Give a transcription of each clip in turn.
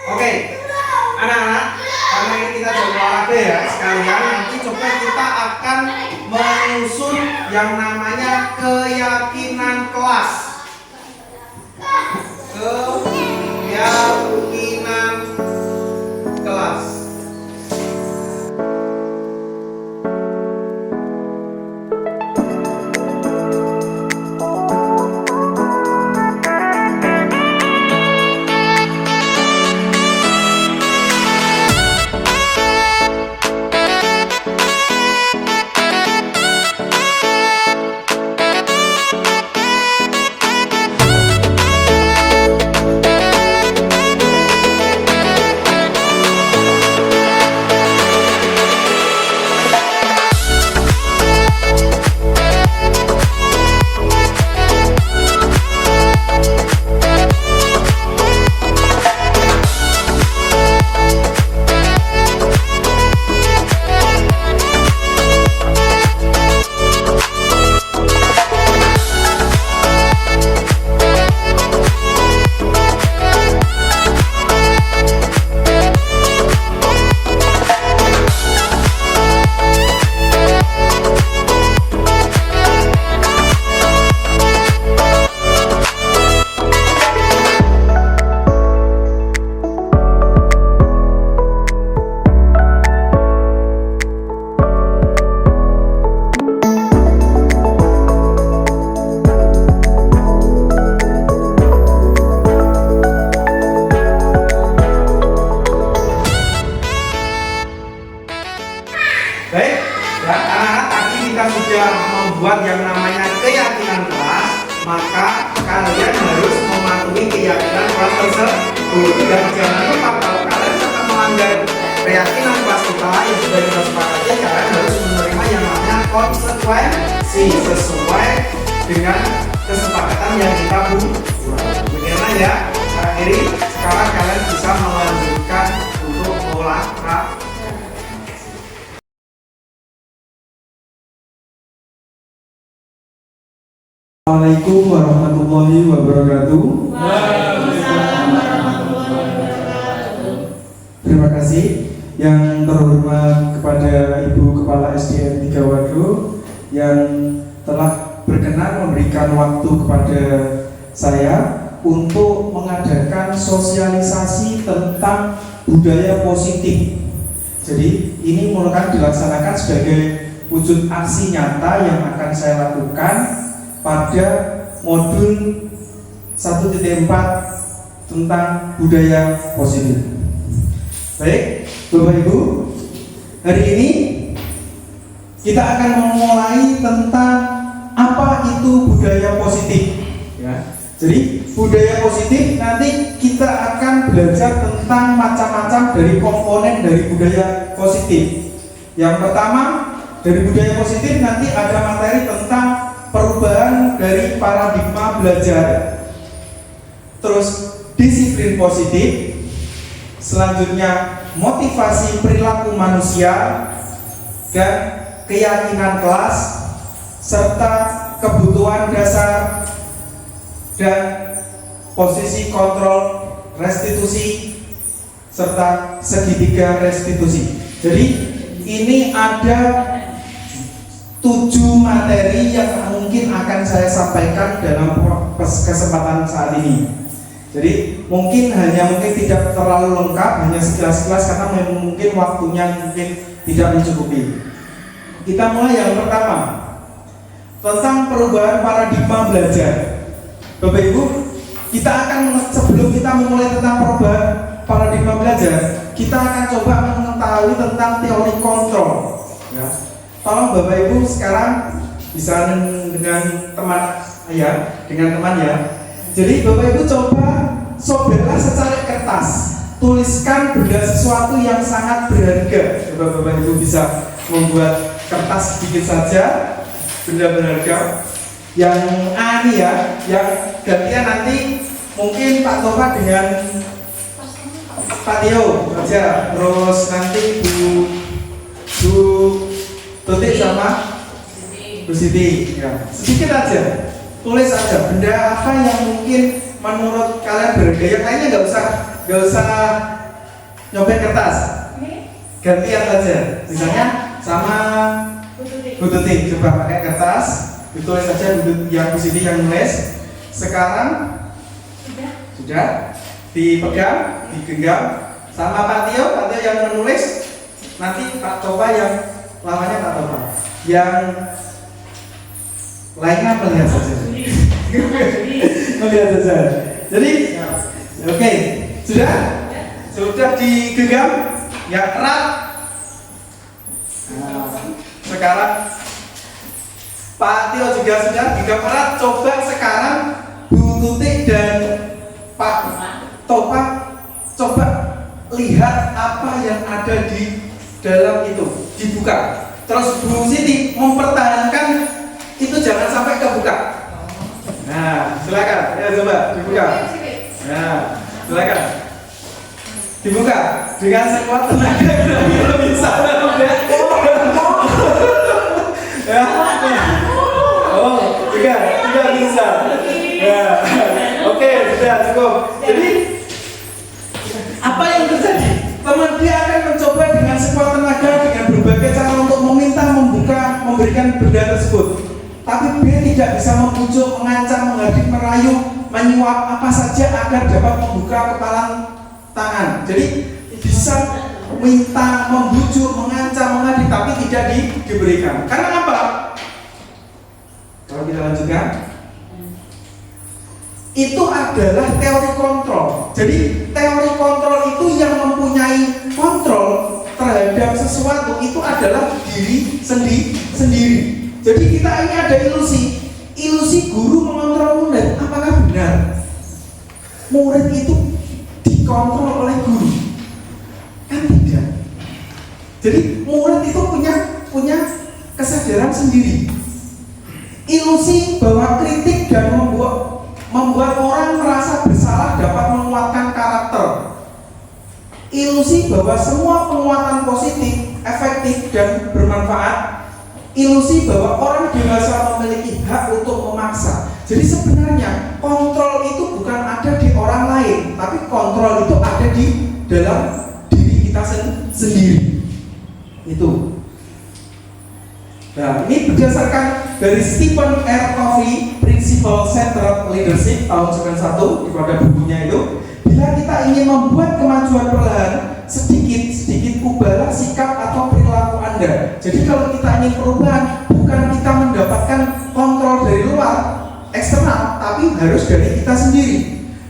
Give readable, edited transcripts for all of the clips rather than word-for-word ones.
Oke, anak-anak, karena ini kita jam olahraga ya sekalian, nanti coba kita akan menyusun yang namanya keyakinan kelas. Keyakinan kelas. Baik, ya anak-anak, tadi kita sudah membuat yang namanya keyakinan kelas, maka kalian harus mematuhi keyakinan kelas tersebut. Dan jangan lupa kalau kalian akan melanggar keyakinan kelas kita yang sudah kita sepakati, kalian harus menerima yang namanya konsekuensi sesuai dengan kesepakatan yang kita buat. Bagaimana ya? Saya akhiri, sekarang kalian bisa melanjutkan untuk olahraga. Assalamualaikum warahmatullahi wabarakatuh. Terima kasih yang terhormat kepada Ibu Kepala SDN 3 Wado yang telah berkenan memberikan waktu kepada saya untuk mengadakan sosialisasi tentang budaya positif. Jadi ini merupakan dilaksanakan sebagai wujud aksi nyata yang akan saya lakukan pada modul 1.4 tentang budaya positif. Baik, Bapak Ibu, hari ini kita akan memulai tentang apa itu budaya positif. Ya. Jadi budaya positif nanti kita akan belajar tentang macam-macam dari komponen dari budaya positif. Yang pertama dari budaya positif nanti ada materi tentang perubahan dari paradigma belajar, terus disiplin positif, selanjutnya motivasi perilaku manusia dan keyakinan kelas, serta kebutuhan dasar dan posisi kontrol restitusi serta segitiga restitusi. Jadi ini ada 7 materi yang mungkin akan saya sampaikan dalam kesempatan saat ini. Jadi mungkin tidak terlalu lengkap, hanya sekilas-sekilas karena mungkin waktunya tidak mencukupi. Kita mulai yang pertama tentang perubahan paradigma belajar. Bapak Ibu, sebelum kita memulai tentang perubahan paradigma belajar, kita akan coba mengetahui tentang teori kontrol. Ya. Tolong Bapak Ibu sekarang bisa dengan teman ya. Jadi Bapak Ibu coba sobeklah secari kertas, tuliskan benda sesuatu yang sangat berharga. Coba Bapak Ibu bisa membuat kertas sedikit saja, benda berharga. Yang A ini ya, yang gantian nanti mungkin Pak Tova dengan Pak Tio aja, terus nanti Bu Tutik sama Bu Siti ya. Sedikit aja, tulis aja benda apa yang mungkin menurut kalian berharga. Yang lainnya nggak usah Gak usah nyopet kertas, gantian aja. Misalnya sama Bu Tuti, coba pakai kertas, ditulis saja yang di sini yang nulis. Sekarang sudah dipegang, digenggam sama Pak Tio yang menulis. Nanti Pak Topa yang lawannya Pak Topa. Yang lainnya melihat saja. Melihat saja. Jadi, oke, sudah digenggam, ya erat. Nah, sekarang Pak Tio juga sudah digenggam erat. Coba sekarang Bu Tuti dan Pak Topa coba lihat apa yang ada di dalam itu, dibuka. Terus Bu Siti mempertahankan itu jangan sampai kebuka. Nah, silakan, ya coba dibuka. Nah, silakan dibuka dengan sekuat tenaga kira-kira bisa enggak? Ya. Oh, juga bisa. Ya. Oke, sudah cukup. Jadi apa yang terjadi? Teman dia akan mencoba dengan sekuat tenaga dengan berbagai cara untuk meminta, membuka, memberikan benda tersebut. Tapi dia tidak bisa membujuk, mengancam, menghadik, merayu, menyuap apa saja agar dapat membuka kepalang tangan. Jadi bisa minta, membujuk, mengancam, menghadik, tapi tidak diberikan. Karena apa? Kalau kita lanjutkan, itu adalah teori kontrol. Jadi teori kontrol itu yang mempunyai kontrol terhadap sesuatu itu adalah diri sendiri. Jadi kita ini ada ilusi guru mengontrol murid. Apakah benar murid itu dikontrol oleh guru? Kan tidak. Jadi murid itu punya kesadaran sendiri. Ilusi bahwa kritik dan membuat orang merasa bersalah dapat menguatkan karakter. Ilusi bahwa semua penguatan positif, efektif dan bermanfaat. Ilusi bahwa orang dewasa memiliki hak untuk memaksa. Jadi sebenarnya kontrol itu bukan ada di orang lain, tapi kontrol itu ada di dalam diri kita sendiri. Itu. Nah, ini berdasarkan dari Stephen R. Covey, Principle Centered Leadership tahun 91 di pada bukunya itu. Bila kita ingin membuat kemajuan perlahan, sedikit ubahlah sikap atau perilaku Anda. Jadi kalau kita ingin perubahan, bukan kita mendapatkan kontrol dari luar, eksternal, tapi harus dari kita sendiri.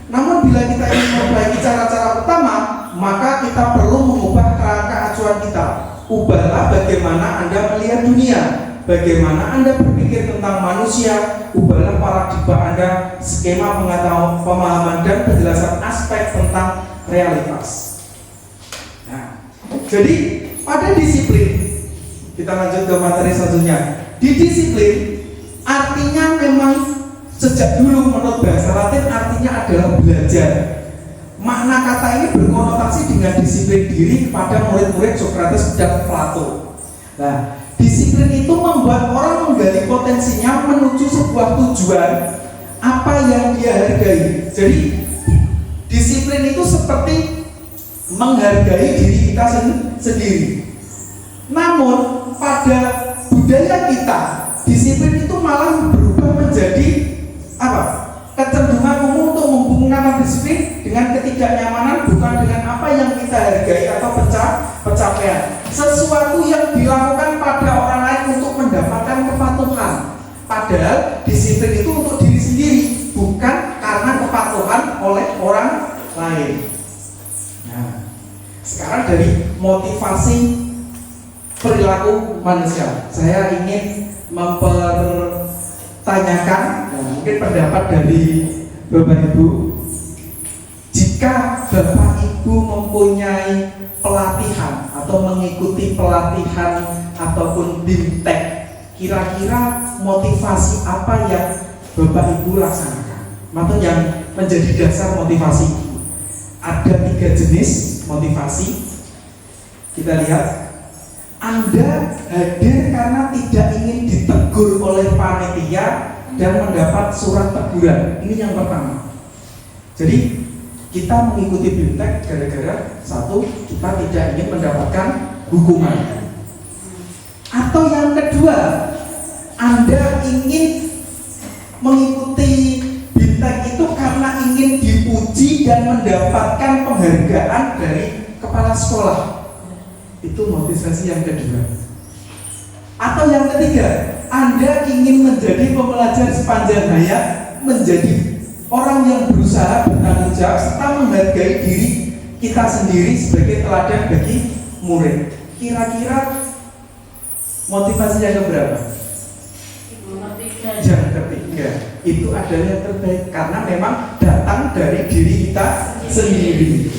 Namun bila kita ingin memperbaiki cara-cara utama, maka kita perlu mengubah kerangka acuan kita. Ubahlah bagaimana Anda melihat dunia, bagaimana Anda berpikir tentang manusia. Ubahlah paradigma Anda, skema pengetahuan, pemahaman dan penjelasan aspek tentang realitas. Nah, jadi pada disiplin, kita lanjut ke materi selanjutnya. Di disiplin artinya memang sejak dulu menurut bahasa Latin artinya adalah belajar. Makna kata ini berkonotasi dengan disiplin diri kepada murid-murid Socrates dan Plato. Nah, disiplin itu membuat orang menggali potensinya menuju sebuah tujuan apa yang dia hargai. Jadi disiplin itu seperti menghargai diri kita sendiri. Namun pada budaya kita, disiplin itu malah berubah menjadi apa? Kecenderungan umum untuk menghubungkan disiplin dengan ketidaknyamanan, bukan dengan apa yang kita hargai atau pencapaian. Sesuatu yang dilakukan pada orang lain untuk mendapatkan kepatuhan. Padahal disiplin itu untuk diri sendiri, bukan karena kepatuhan oleh orang lain. Nah, sekarang dari motivasi perilaku manusia, saya ingin mempertanyakan mungkin pendapat dari Bapak Ibu. Jika Bapak Ibu mempunyai pelatihan atau mengikuti pelatihan ataupun BIMTEK, kira-kira motivasi apa yang Bapak Ibu laksanakan? Atau yang menjadi dasar motivasi itu? Ada 3 jenis motivasi. Kita lihat. Anda hadir karena tidak ingin ditegur oleh panitia dan mendapat surat teguran. Ini yang pertama. Jadi Kita mengikuti BIMTEK gara-gara satu, kita tidak ingin mendapatkan hukuman. Atau yang kedua, Anda ingin mengikuti BIMTEK itu karena ingin dipuji dan mendapatkan penghargaan dari kepala sekolah. Itu motivasi yang kedua. Atau yang ketiga, Anda ingin menjadi pembelajar sepanjang hayat, menjadi orang yang berusaha bertanggung jawab serta menghargai diri kita sendiri sebagai teladan bagi murid. Kira-kira motivasi yang keberapa? Yang ketiga. Itu adalah yang terbaik karena memang datang dari diri kita sendiri.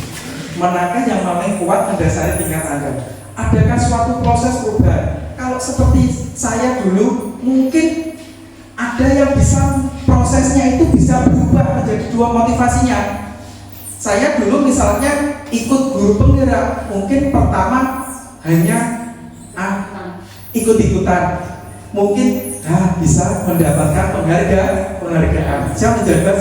Manakah yang paling kuat mendasari tingkat Anda? Adakah suatu proses perubahan? Kalau seperti saya dulu, mungkin ada yang bisa prosesnya itu bisa berubah menjadi dua motivasinya. Saya dulu misalnya ikut guru penggerak, mungkin pertama hanya ikut-ikutan, mungkin bisa mendapatkan penghargaan, bisa mendapat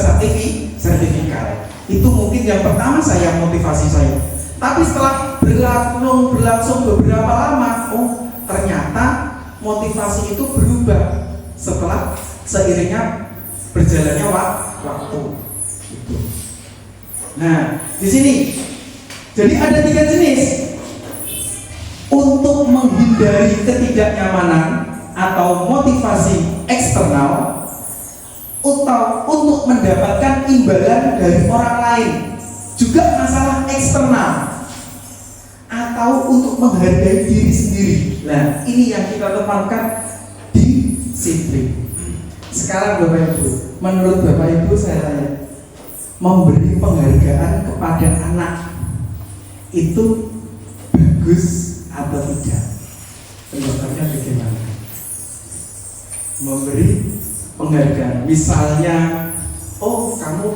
sertifikat. Itu mungkin yang pertama saya motivasi saya. Tapi setelah berlangsung beberapa lama, ternyata motivasi itu berubah setelah seiringnya berjalannya waktu. Gitu. Nah, di sini jadi ada 3 jenis. Untuk menghindari ketidaknyamanan atau motivasi eksternal, atau untuk mendapatkan imbalan dari orang lain, juga masalah eksternal, atau untuk menghargai diri sendiri. Nah, ini yang kita tempatkan di disiplin. Sekarang Bapak Ibu, menurut Bapak Ibu saya tanya, memberi penghargaan kepada anak itu bagus atau tidak? Pendapatnya bagaimana? Memberi penghargaan, misalnya, kamu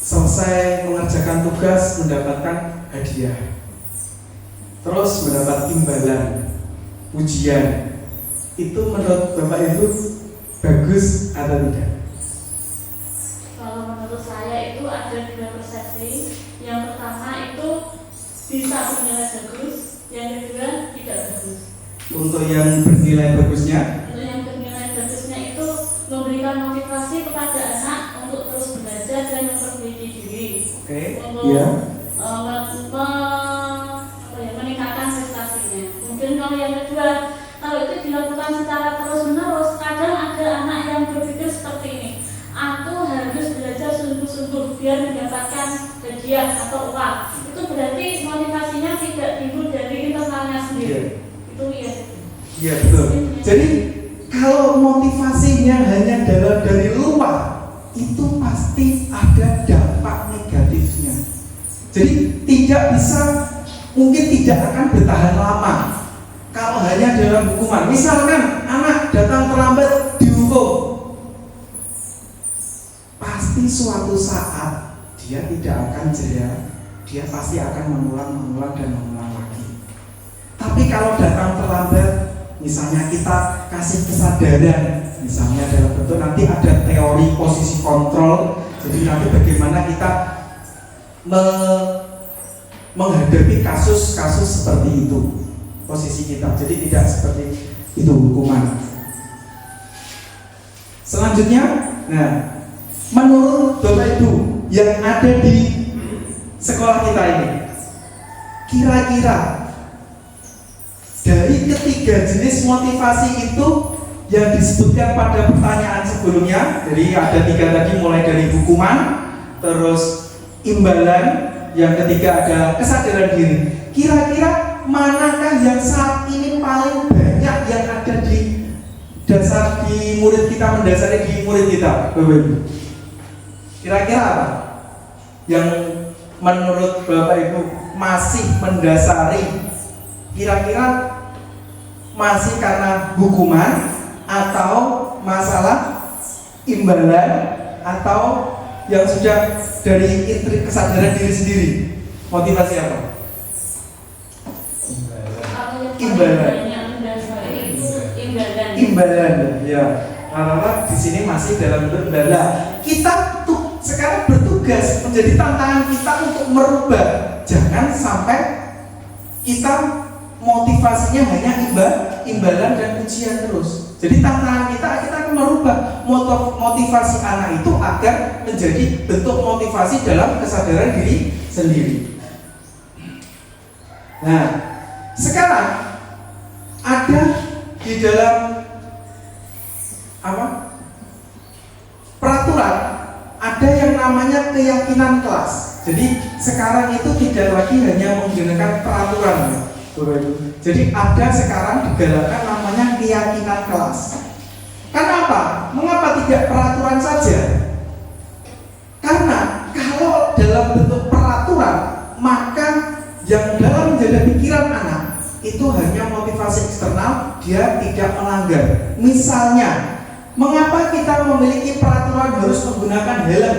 selesai mengerjakan tugas mendapatkan hadiah, terus mendapat imbalan, ujian, itu menurut Bapak Ibu bagus atau tidak? Kalau menurut saya itu ada 2 persepsi. Yang pertama itu bisa bernilai bagus, yang kedua tidak bagus. Untuk yang bernilai bagusnya, Untuk yang bernilai bagusnya itu memberikan motivasi kepada anak untuk terus belajar dan memperbaiki diri. Untuk meningkatkan prestasinya. Kemudian kalau yang kedua, kalau itu dilakukan secara terus-menerus, kadang ada anak yang berpikir seperti ini: aku harus belajar sungguh-sungguh biar mendapatkan hadiah atau uang. Itu berarti motivasinya tidak timbul dari internalnya sendiri. Itu ya. Iya betul. Jadi kalau motivasinya hanya dari luar, itu pasti ada dampak negatifnya. Jadi mungkin tidak akan bertahan lama. Kalau hanya dalam hukuman, misalkan anak datang terlambat dihukum, pasti suatu saat dia tidak akan jera, dia pasti akan mengulang lagi. Tapi kalau datang terlambat, misalnya kita kasih kesadaran, misalnya dalam bentuk nanti ada teori posisi kontrol, jadi nanti bagaimana kita menghadapi kasus-kasus seperti itu, posisi kita, jadi tidak seperti itu hukuman. Selanjutnya, menurut Bapak Ibu yang ada di sekolah kita ini, kira-kira dari ketiga jenis motivasi itu yang disebutkan pada pertanyaan sebelumnya, jadi ada 3 tadi, mulai dari hukuman, terus imbalan, yang ketiga ada kesadaran diri. Kira-kira manakah yang saat ini paling banyak yang ada di dasar di murid kita, mendasari di murid kita, Bapak Ibu? Kira-kira apa yang menurut Bapak Ibu masih mendasari? Kira-kira masih karena hukuman, atau masalah imbalan, atau yang sudah dari kesadaran diri sendiri? Motivasi apa? Imbalan. Ya, karena di sini masih dalam bentuk imbalan. Kita tuh sekarang bertugas tugas, menjadi tantangan kita untuk merubah. Jangan sampai kita motivasinya hanya imbalan dan ujian terus. Jadi tantangan kita akan merubah motivasi anak itu agar menjadi bentuk motivasi dalam kesadaran diri sendiri. Nah, sekarang ada di dalam peraturan ada yang namanya keyakinan kelas. Jadi sekarang itu tidak lagi hanya menggunakan peraturan, jadi ada sekarang digalakkan namanya keyakinan kelas. Kenapa? Mengapa tidak peraturan saja? Karena kalau dalam bentuk peraturan, maka yang dalam menjaga pikiran anak itu hanya motivasi eksternal, dia tidak melanggar. Misalnya, mengapa kita memiliki peraturan harus menggunakan helm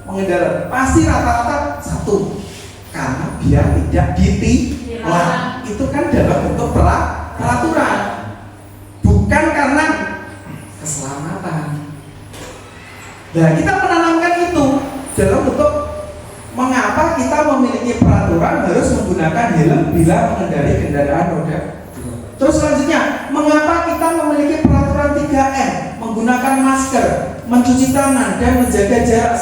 mengendarai? Pasti rata-rata satu, karena biar tidak ditilang. Itu kan dalam bentuk peraturan, bukan karena keselamatan. Nah, kita menanamkan itu dalam bentuk mengapa kita memiliki peraturan harus menggunakan helm bila mengendarai kendaraan roda. Terus selanjutnya, mengapa kita memiliki peraturan 3M, menggunakan masker, mencuci tangan, dan menjaga jarak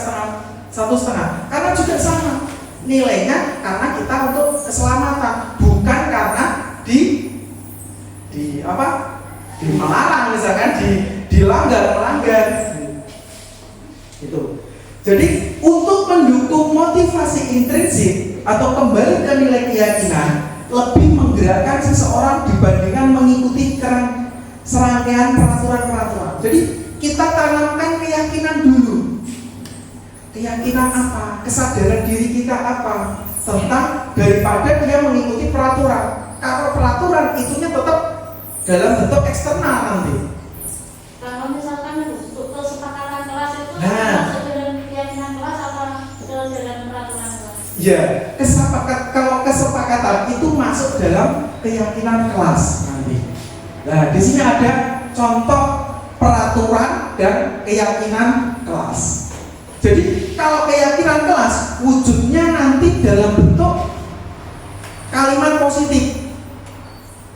1,5? Karena juga sama nilainya, karena kita untuk keselamatan, bukan karena melarang, misalkan melanggar. Itu. Jadi untuk mendukung motivasi intrinsik atau kembali ke nilai keyakinan, lebih menggerakkan seseorang dibandingkan mengikuti serangkaian peraturan-peraturan. Jadi kita tanamkan keyakinan dulu. Keyakinan apa? Kesadaran diri kita apa? Tentang daripada dia mengikuti peraturan. Kalau peraturan itunya tetap dalam bentuk eksternal nanti. Kalau misalkan untuk kesepakatan kelas itu masuk dalam keyakinan kelas atau dalam peraturan kelas? Ya, kalau kesepakatan itu masuk dalam keyakinan kelas nanti. Nah, di sini ada contoh peraturan dan keyakinan kelas. Jadi kalau keyakinan kelas wujudnya nanti dalam bentuk kalimat positif.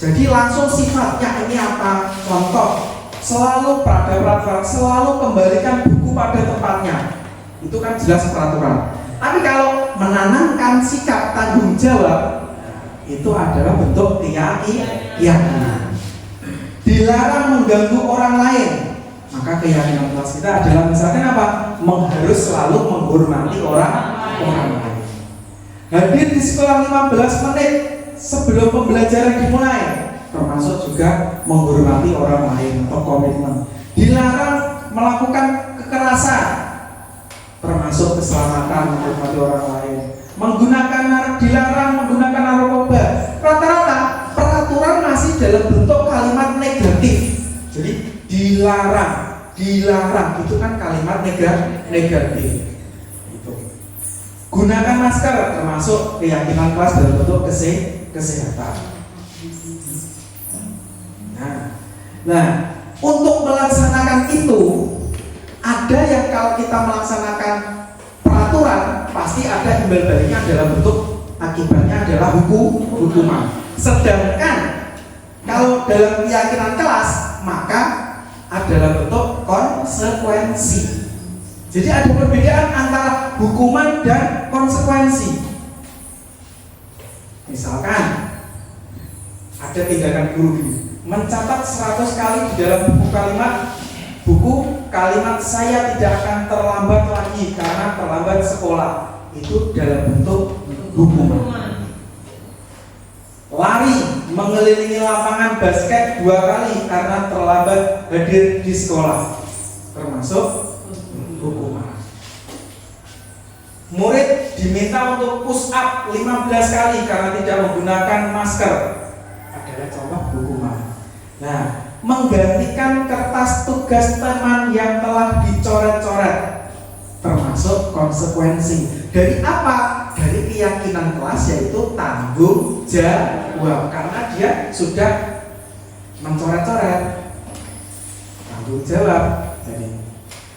Jadi langsung sifatnya ini apa? Contoh, selalu pada peraturan, selalu kembalikan buku pada tempatnya. Itu kan jelas peraturan. Tapi kalau menanamkan sikap tanggung jawab, itu adalah bentuk keyakinan. Dilarang mengganggu orang lain, maka keyakinan kelas kita adalah misalkan apa? Harus selalu menghormati orang lain. Hadir di sekolah 15 menit sebelum pembelajaran dimulai, termasuk juga menghormati orang lain atau komitmen. Dilarang melakukan kekerasan, termasuk keselamatan, menghormati orang lain. Dilarang menggunakan narkoba. Rata-rata peraturan masih dalam bentuk kalimat negatif. Jadi dilarang itu kan kalimat negatif. Itu. Gunakan masker, termasuk keyakinan kelas dalam bentuk kesehatan. Nah, untuk melaksanakan itu ada yang kalau kita melaksanakan peraturan pasti ada imbal baliknya dalam bentuk akibatnya adalah hukuman. Sedangkan kalau dalam keyakinan kelas maka adalah bentuk konsekuensi. Jadi ada perbedaan antara hukuman dan konsekuensi. Misalkan ada tindakan guru mencatat 100 kali di dalam buku kalimat saya tidak akan terlambat lagi karena terlambat sekolah, itu dalam bentuk hukuman. Lari mengelilingi lapangan basket 2 kali karena terlambat hadir di sekolah, termasuk hukuman. Murid diminta untuk push up 15 kali karena tidak menggunakan masker, adalah contoh hukuman. Nah, menggantikan kertas tugas teman yang telah dicoret-coret, termasuk konsekuensi. Dari apa? Dari keyakinan kelas, yaitu tanggung jawab, karena dia sudah mencoret-coret, tanggung jawab. Jadi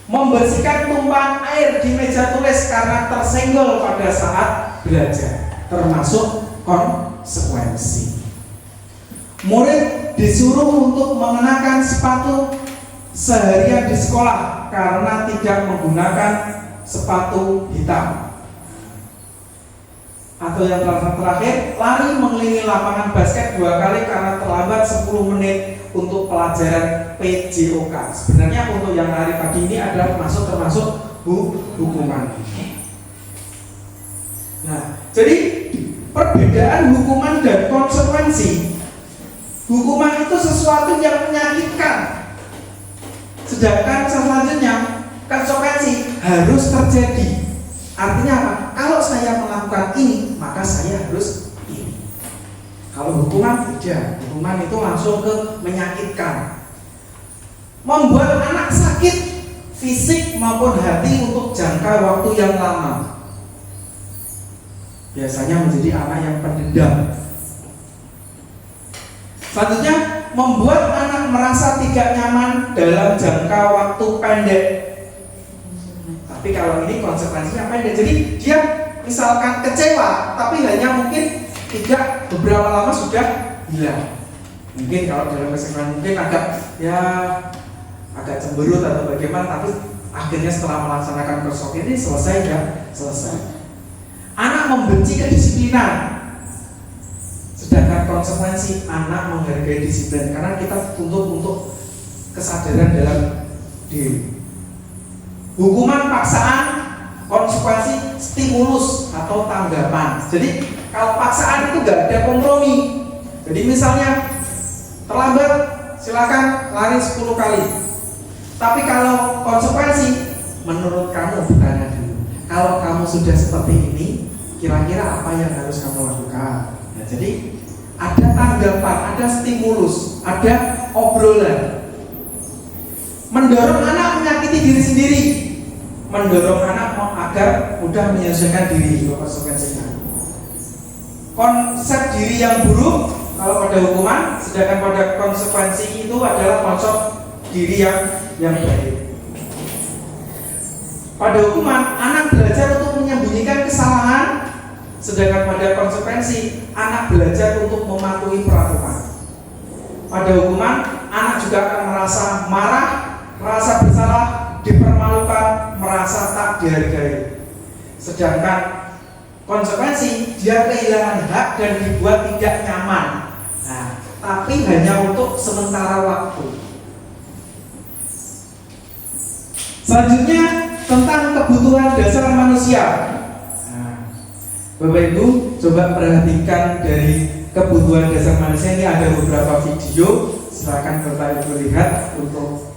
membersihkan tumpahan air di meja tulis karena tersenggol pada saat belajar, termasuk konsekuensi. Murid disuruh untuk mengenakan sepatu seharian di sekolah karena tidak menggunakan sepatu hitam. Atau yang terakhir, lari mengelilingi lapangan basket 2 kali karena terlambat 10 menit untuk pelajaran PJOK. Sebenarnya untuk yang lari pagi ini adalah termasuk hukuman. Nah, jadi perbedaan hukuman dan konsekuensi. Hukuman itu sesuatu yang menyakitkan, sedangkan selanjutnya konsekuensi harus terjadi. Artinya apa? Kalau saya melakukan ini, maka saya harus ini. Kalau hukuman tidak, hukuman itu langsung ke menyakitkan, membuat anak sakit fisik maupun hati untuk jangka waktu yang lama. Biasanya menjadi anak yang pendendam. Selanjutnya, membuat anak merasa tidak nyaman dalam jangka waktu pendek. Tapi kalau ini konsekuensinya pendek, jadi dia misalkan kecewa, tapi hanya mungkin tidak beberapa lama sudah hilang. Mungkin kalau dalam konsekuensi mungkin agak cemberut atau bagaimana, tapi akhirnya setelah melaksanakan kursus ini selesai ya selesai. Anak membenci kedisiplinan, sedangkan konsekuensi anak menghargai disiplin karena kita tuntut untuk kesadaran dalam diri. Hukuman paksaan, konsekuensi stimulus atau tanggapan. Jadi kalau paksaan itu gak ada kompromi. Jadi misalnya terlambat, silakan lari 10 kali. Tapi kalau konsekuensi, menurut kamu bertanya dulu. Kalau kamu sudah seperti ini, kira-kira apa yang harus kamu lakukan? Ya, jadi ada tanggapan, ada stimulus, ada obrolan. Mendorong anak menyakiti diri sendiri, mendorong anak agar mudah menyelesaikan diri itu konsekuensinya. Konsep diri yang buruk kalau pada hukuman, sedangkan pada konsekuensi itu adalah konsep diri yang baik. Pada hukuman, anak belajar untuk menyembunyikan kesalahan, sedangkan pada konsekuensi anak belajar untuk mematuhi peraturan. Pada hukuman, anak juga akan merasa marah, merasa bersalah, dipermalukan, merasa tak dihargai. Sedangkan konsekuensi, dia kehilangan hak dan dibuat tidak nyaman. Nah, tapi hanya untuk sementara waktu. Selanjutnya tentang kebutuhan dasar manusia. Nah, Bapak Ibu coba perhatikan dari kebutuhan dasar manusia ini ada beberapa video. Silakan Bapak Ibu lihat untuk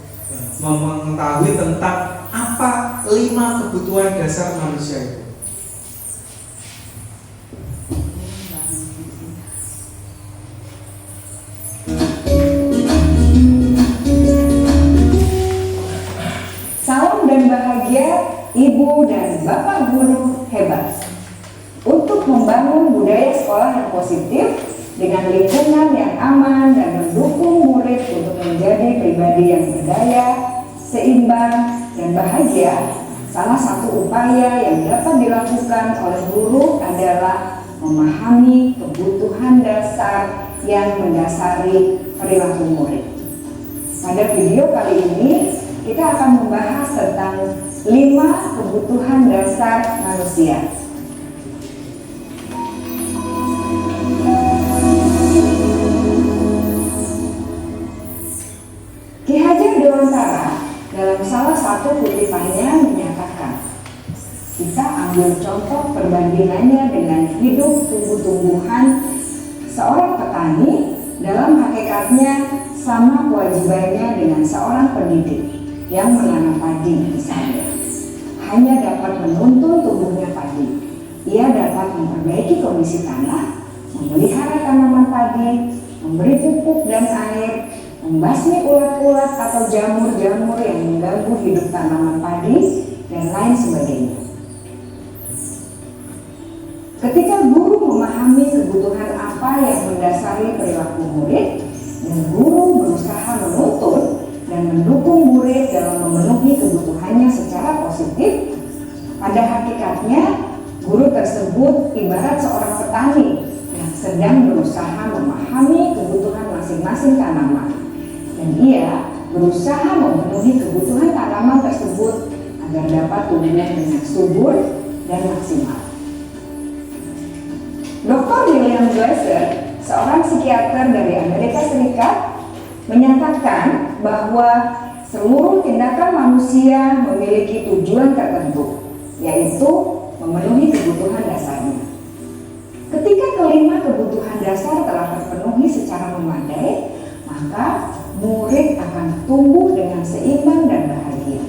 mengetahui tentang apa 5 kebutuhan dasar manusia itu. Salam dan bahagia Ibu dan Bapak guru hebat. Untuk membangun budaya sekolah yang positif dengan lingkungan yang aman dan mendukung murid untuk menjadi pribadi yang berdaya, seimbang, dan bahagia, salah satu upaya yang dapat dilakukan oleh guru adalah memahami kebutuhan dasar yang mendasari perilaku murid. Pada video kali ini, kita akan membahas tentang 5 kebutuhan dasar manusia. Ki Hajar Dewantara dalam salah satu kutipannya menyatakan, kita ambil contoh perbandingannya dengan hidup tumbuh-tumbuhan. Seorang petani dalam hakikatnya sama kewajibannya dengan seorang pendidik yang menanam padi misalnya. Hanya dapat menuntun tumbuhnya padi. Ia dapat memperbaiki kondisi tanah, memelihara tanaman padi, memberi pupuk dan air, membasmi ulat-ulat atau jamur-jamur yang mengganggu hidup tanaman padi, dan lain sebagainya. Ketika guru memahami kebutuhan apa yang mendasari perilaku murid, dan guru berusaha menuntun dan mendukung murid dalam memenuhi kebutuhannya sedang berusaha memahami kebutuhan masing-masing tanaman, dan ia berusaha memenuhi kebutuhan tanaman tersebut agar dapat tumbuh dengan subur dan maksimal. Dr. William Glasser, seorang psikiater dari Amerika Serikat, menyatakan bahwa seluruh tindakan manusia memiliki tujuan tertentu, yaitu memenuhi kebutuhan dasarnya. Ketika kelima kebutuhan dasar telah terpenuhi secara memadai, maka murid akan tumbuh dengan seimbang dan bahagia.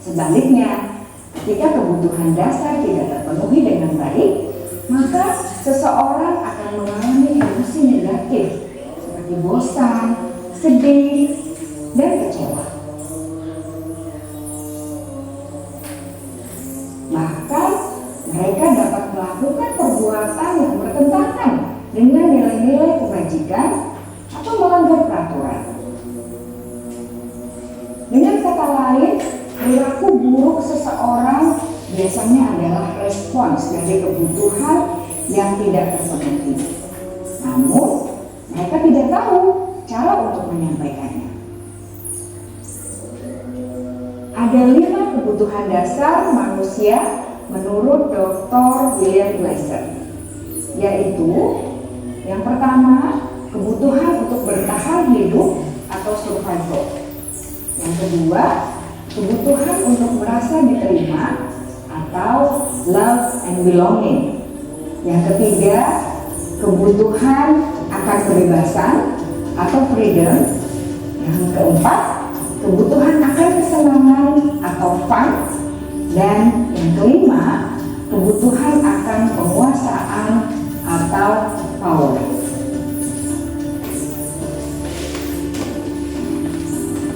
Sebaliknya, ketika kebutuhan dasar tidak terpenuhi dengan baik, maka seseorang akan mengalami emosi negatif seperti bosan, sedih, dan kecewa. Bahkan mereka dapat melakukan perbuatan yang bertentangan dengan nilai-nilai kebajikan atau melanggar peraturan. Dengan kata lain, perilaku buruk seseorang biasanya adalah respons dari kebutuhan yang tidak terpenuhi. Namun, mereka tidak tahu cara untuk menyampaikannya. Ada 5 kebutuhan dasar manusia menurut Dr. William Glasser, yaitu yang pertama, kebutuhan untuk bertahan hidup atau survival. Yang kedua, kebutuhan untuk merasa diterima atau love and belonging. Yang ketiga, kebutuhan akan kebebasan atau freedom. Yang keempat, kebutuhan akan kesenangan atau fun. Dan yang kelima, kebutuhan akan penguasaan atau power.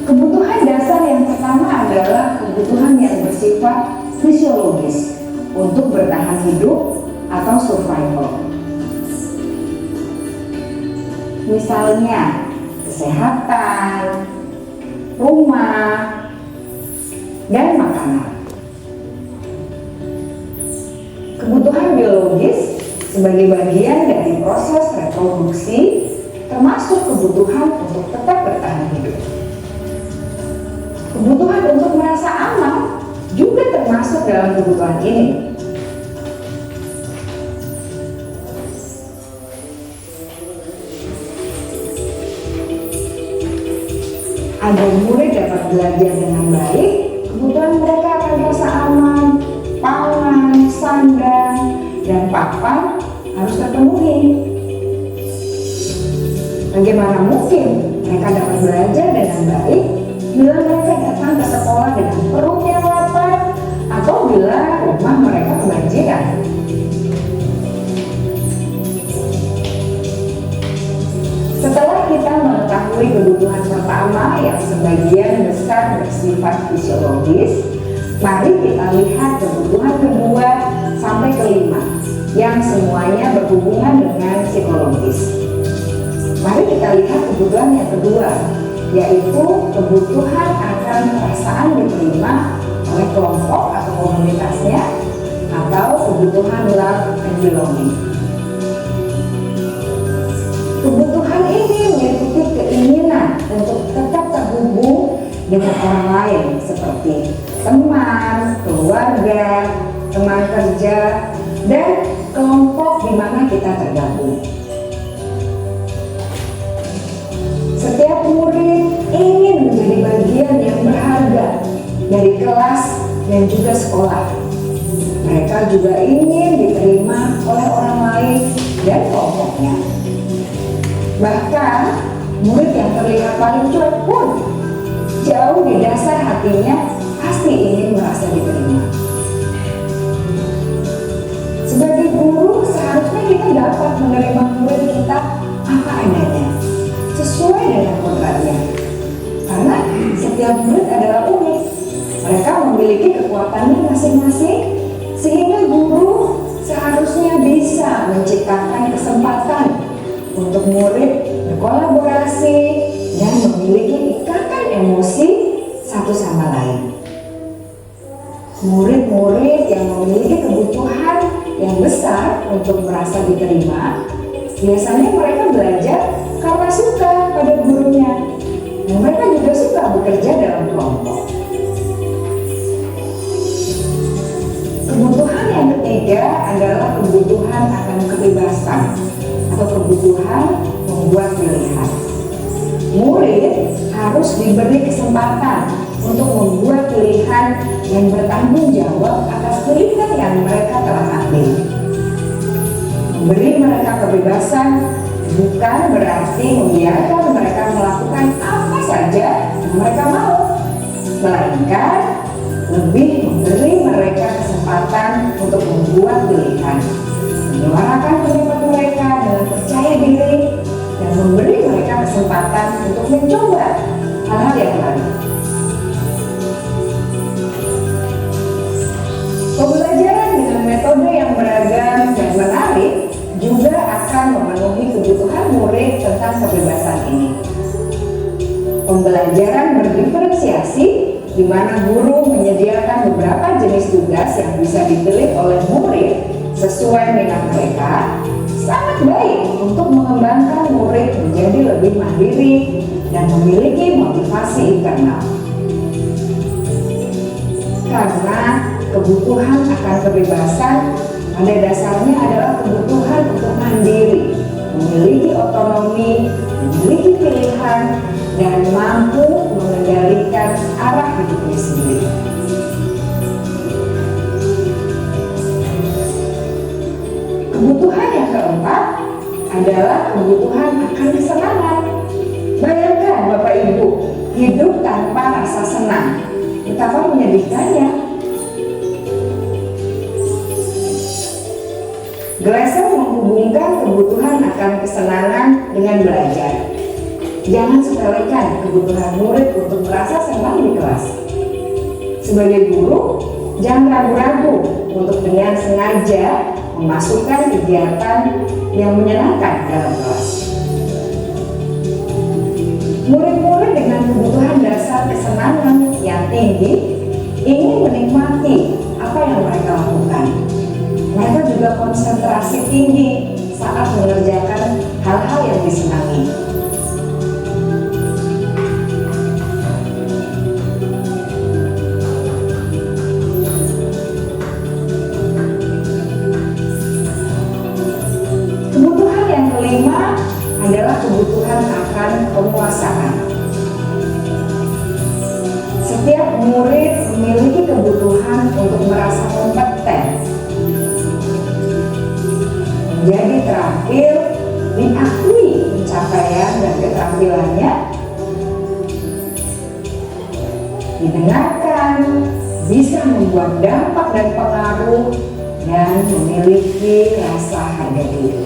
Kebutuhan dasar yang pertama adalah kebutuhan yang bersifat fisiologis untuk bertahan hidup atau survival. Misalnya, kesehatan, rumah, dan makanan. Kebutuhan biologis sebagai bagian dari proses reproduksi, termasuk kebutuhan untuk tetap bertahan hidup. Kebutuhan untuk merasa aman juga termasuk dalam kebutuhan ini. Agar murid dapat belajar dengan baik, kebutuhan mereka akan merasa aman, pangan, sandang, dan papan harus terpenuhi. Bagaimana mungkin mereka dapat belajar dengan baik bila mereka datang ke sekolah dengan perut yang lapar atau bila rumah mereka kebanjiran? Setelah kita mengetahui kebutuhan pertama yang sebagian besar bersifat fisiologis, mari kita lihat kebutuhan kedua sampai kelima yang semuanya berhubungan dengan psikologis. Mari kita lihat kebutuhan yang kedua, yaitu kebutuhan akan perasaan diterima oleh kelompok atau komunitasnya, atau kebutuhan love and belonging. Kebutuhan ini meliputi keinginan untuk tetap terhubung dengan orang lain seperti teman, keluarga, teman kerja, dan kelompok di mana kita tergabung. Setiap murid ingin menjadi bagian yang berharga dari kelas dan juga sekolah. Mereka juga ingin diterima oleh orang lain dan kelompoknya. Bahkan, murid yang terlihat paling cuek pun jauh di dasar hatinya pasti ingin merasa diterima. Sebagai guru, seharusnya kita dapat menerima murid kita apa adanya, sesuai dengan kodratnya. Karena setiap murid adalah unik. Mereka memiliki kekuatannya masing-masing, sehingga guru seharusnya bisa menciptakan kesempatan untuk murid berkolaborasi dan memiliki ikatan emosi satu sama lain. Murid-murid yang memiliki kebutuhan yang besar untuk merasa diterima, biasanya mereka belajar karena suka pada gurunya, dan mereka juga suka bekerja dalam kelompok. Kebutuhan yang ketiga adalah kebutuhan akan kebebasan atau kebutuhan membuat pilihan. Murid harus diberi kesempatan untuk membuat pilihan dan bertanggung jawab atas pilihan yang mereka telah ambil. Memberi mereka kebebasan bukan berarti membiarkan mereka melakukan apa saja yang mereka mau, melainkan lebih memberi mereka kesempatan untuk membuat pilihan, menyuarakan pendapat mereka dengan percaya diri, dan memberi mereka kesempatan untuk mencoba hal-hal yang baru. Pembelajaran dengan metode yang beragam dan menarik juga akan memenuhi kebutuhan murid tentang kebebasan ini. Pembelajaran berdiferensiasi, di mana guru menyediakan beberapa jenis tugas yang bisa dipilih oleh murid sesuai minat mereka, sangat baik untuk mengembangkan murid menjadi lebih mandiri dan memiliki motivasi internal. Karena kebutuhan akan kebebasan pada dasarnya adalah kebutuhan untuk mandiri, memiliki otonomi, memiliki pilihan, dan mampu mengendalikan arah hidupnya sendiri. Kebutuhan yang keempat adalah kebutuhan akan kesenangan. Bayangkan Bapak Ibu, hidup tanpa rasa senang, betapa menyedihkannya. Glasser menghubungkan kebutuhan akan kesenangan dengan belajar. Jangan sepelekan kebutuhan murid untuk merasa senang di kelas. Sebagai guru, jangan ragu-ragu untuk dengan sengaja memasukkan kegiatan yang menyenangkan dalam kelas. Murid-murid dengan kebutuhan dasar kesenangan yang tinggi ingin menikmati apa yang mereka lakukan. Mereka juga konsentrasi tinggi saat mengerjakan hal-hal yang disenangi. Kebutuhan yang kelima adalah kebutuhan akan penguasaan. Setiap murid memiliki kebutuhan untuk merasa kompeten, menjadi terampil, diakui pencapaian dan keterampilannya, didengarkan, bisa membuat dampak dan pengaruh, dan memiliki rasa harga diri.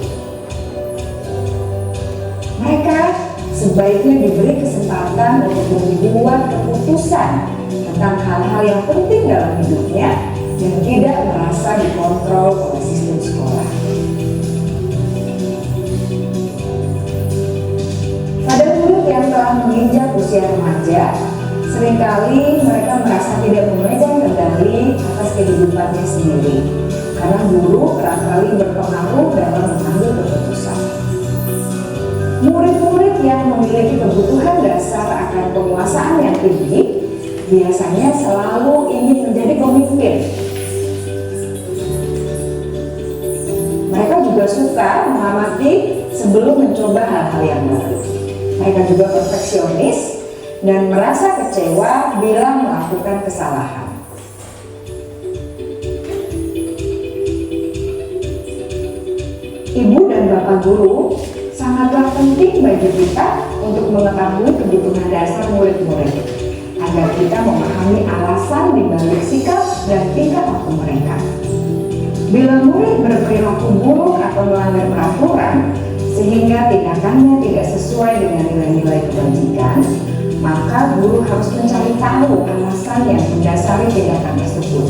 Mereka sebaiknya diberi kesempatan untuk membuat keputusan tentang hal-hal yang penting dalam hidupnya dan tidak merasa dikontrol oleh sistem sekolah. Pada murid yang telah menginjak usia remaja, seringkali mereka merasa tidak memegang kendali atas kehidupannya sendiri, karena guru kerap kali berpengaruh dalam mengambil keputusan. Murid-murid yang memiliki kebutuhan dasar akan penguasaan yang tinggi biasanya selalu ingin menjadi pemimpin. Mereka juga suka mengamati sebelum mencoba hal-hal yang baru. Mereka juga perfeksionis dan merasa kecewa bila melakukan kesalahan. Ibu dan Bapak guru sangatlah penting bagi kita untuk mengetahui kebutuhan dasar murid-murid, agar kita memahami alasan di balik sikap dan tingkah laku mereka. Bila murid berperilaku buruk atau melanggar peraturan, sehingga tindakannya tidak sesuai dengan nilai-nilai kebajikan, maka guru harus mencari tahu alasan yang mendasari tindakan tersebut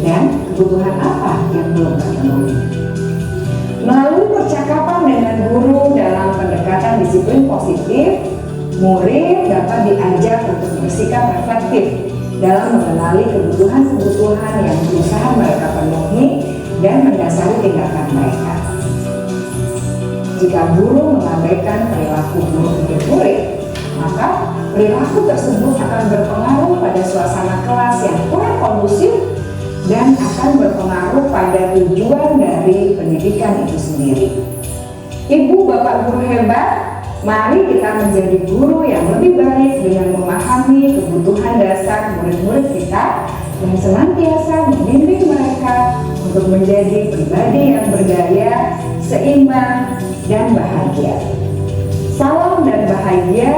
dan kebutuhan apa yang belum terpenuhi. Melalui percakapan dengan guru dalam pendekatan disiplin positif, murid dapat diajak untuk bersikap reflektif dalam mengenali kebutuhan-kebutuhan yang berusaha mereka penuhi dan mendasari tindakan mereka. Jika guru mengabaikan perilaku murid, maka perilaku tersebut akan berpengaruh pada suasana kelas yang kurang kondusif dan akan berpengaruh pada tujuan dari pendidikan itu sendiri. Ibu, bapak guru hebat, mari kita menjadi guru yang lebih baik dengan memahami kebutuhan dasar murid-murid kita yang senantiasa membimbing mereka untuk menjadi pribadi yang berdaya, seimbang, dan bahagia. Salam dan bahagia,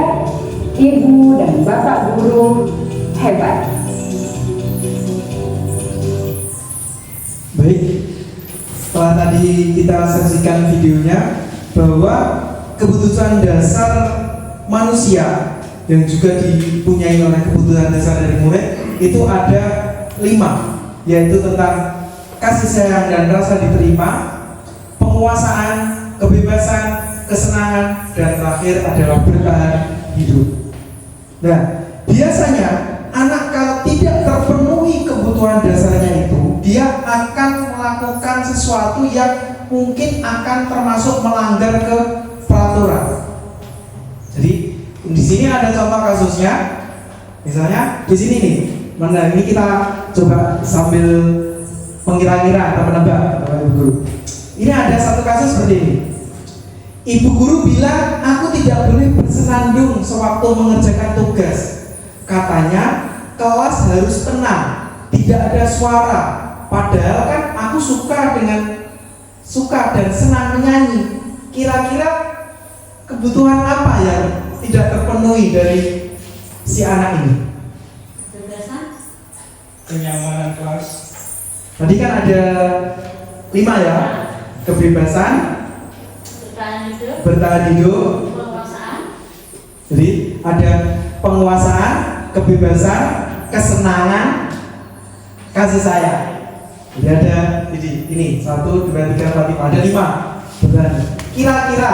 Ibu dan Bapak guru hebat. Baik, setelah tadi kita saksikan videonya bahwa kebutuhan dasar manusia yang juga dipunyai oleh kebutuhan dasar dari murid itu ada 5, yaitu tentang kasih sayang dan rasa diterima, penguasaan, kebebasan, kesenangan, dan terakhir adalah bertahan hidup. Nah, biasanya anak kalau tidak terpenuhi kebutuhan dasarnya itu, dia akan melakukan sesuatu yang mungkin akan termasuk melanggar ke peraturan. Jadi di sini ada contoh kasusnya, misalnya di sini nih. Mana ini kita coba sambil mengira-ngira atau menebak, Ibu Guru. Ini ada satu kasus seperti ini. Ibu guru bilang, aku tidak boleh bersenandung sewaktu mengerjakan tugas. Katanya, kelas harus tenang, tidak ada suara. Padahal kan aku suka dan senang menyanyi. Kira-kira kebutuhan apa yang tidak terpenuhi dari si anak ini? Kenyamanan kelas. Tadi kan ada 5 ya. Kebebasan, bertahan hidup, penguasaan. Jadi ada penguasaan, kebebasan, kesenangan, kasih sayang. Jadi ada ini 1, 2, 3, 4, 5, ada 5. Berarti kira-kira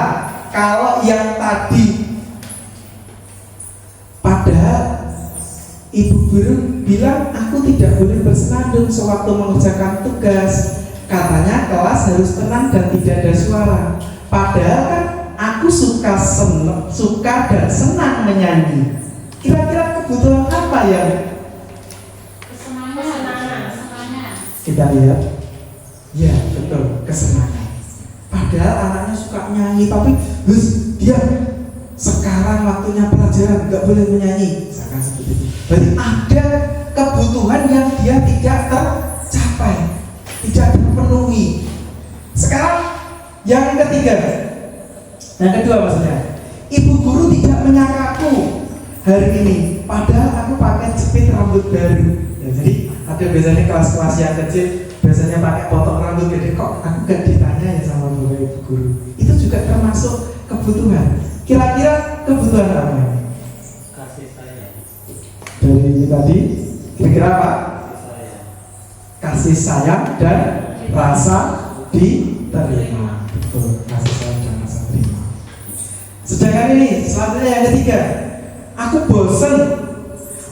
kalau yang tadi, padahal ibu guru bilang aku tidak boleh bersenandung sewaktu mengerjakan tugas. Katanya kelas harus tenang dan tidak ada suara. Padahal kan aku suka dan senang menyanyi. Kira-kira kebutuhan apa yang Kesenangan. kita lihat? Ya betul, kesenangan. Padahal anaknya suka nyanyi, tapi dia sekarang waktunya pelajaran nggak boleh menyanyi. Misalkan seperti itu. Berarti ada kebutuhan yang dia tidak tercapai, tidak terpenuhi. Sekarang yang ketiga, yang kedua maksudnya, ibu guru tidak menyangkaku hari ini, padahal aku pakai jepit rambut baru. Ya, jadi ada biasanya kelas-kelas yang kecil biasanya pakai potong rambut, jadi kok aku gak ditanya ya sama ibu guru. Itu juga termasuk kebutuhan. Kira-kira kebutuhan apa ini? Kasih sayang. Dari ini tadi, kira-kira apa? Kasih sayang dan rasa diterima. Betul, kasih sayang dan rasa terima. Sedangkan ini, selanjutnya yang ketiga, aku bosen,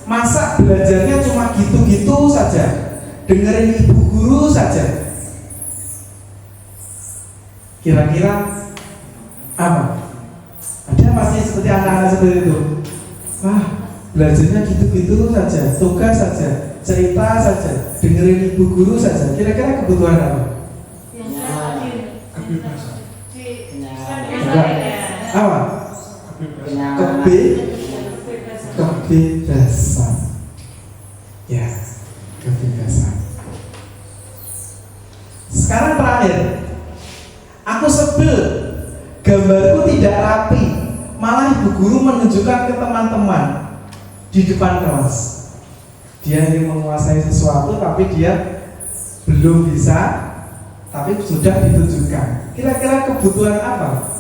masa belajarnya cuma gitu-gitu saja, dengerin ibu guru saja. Kira-kira apa? Ada pasti seperti anak-anak seperti itu. Wah, belajarnya gitu-gitu saja, tugas saja, cerita saja, dengerin ibu guru saja. Kira-kira kebutuhan apa? Kebebasan. Apa? Kebebasan. Ya, kebebasan. Sekarang terakhir, aku sebel, gambarku tidak rapi, malah ibu guru menunjukkan ke teman-teman di depan kelas. Dia ingin menguasai sesuatu, tapi dia belum bisa, tapi sudah ditunjukkan. Kira-kira kebutuhan apa?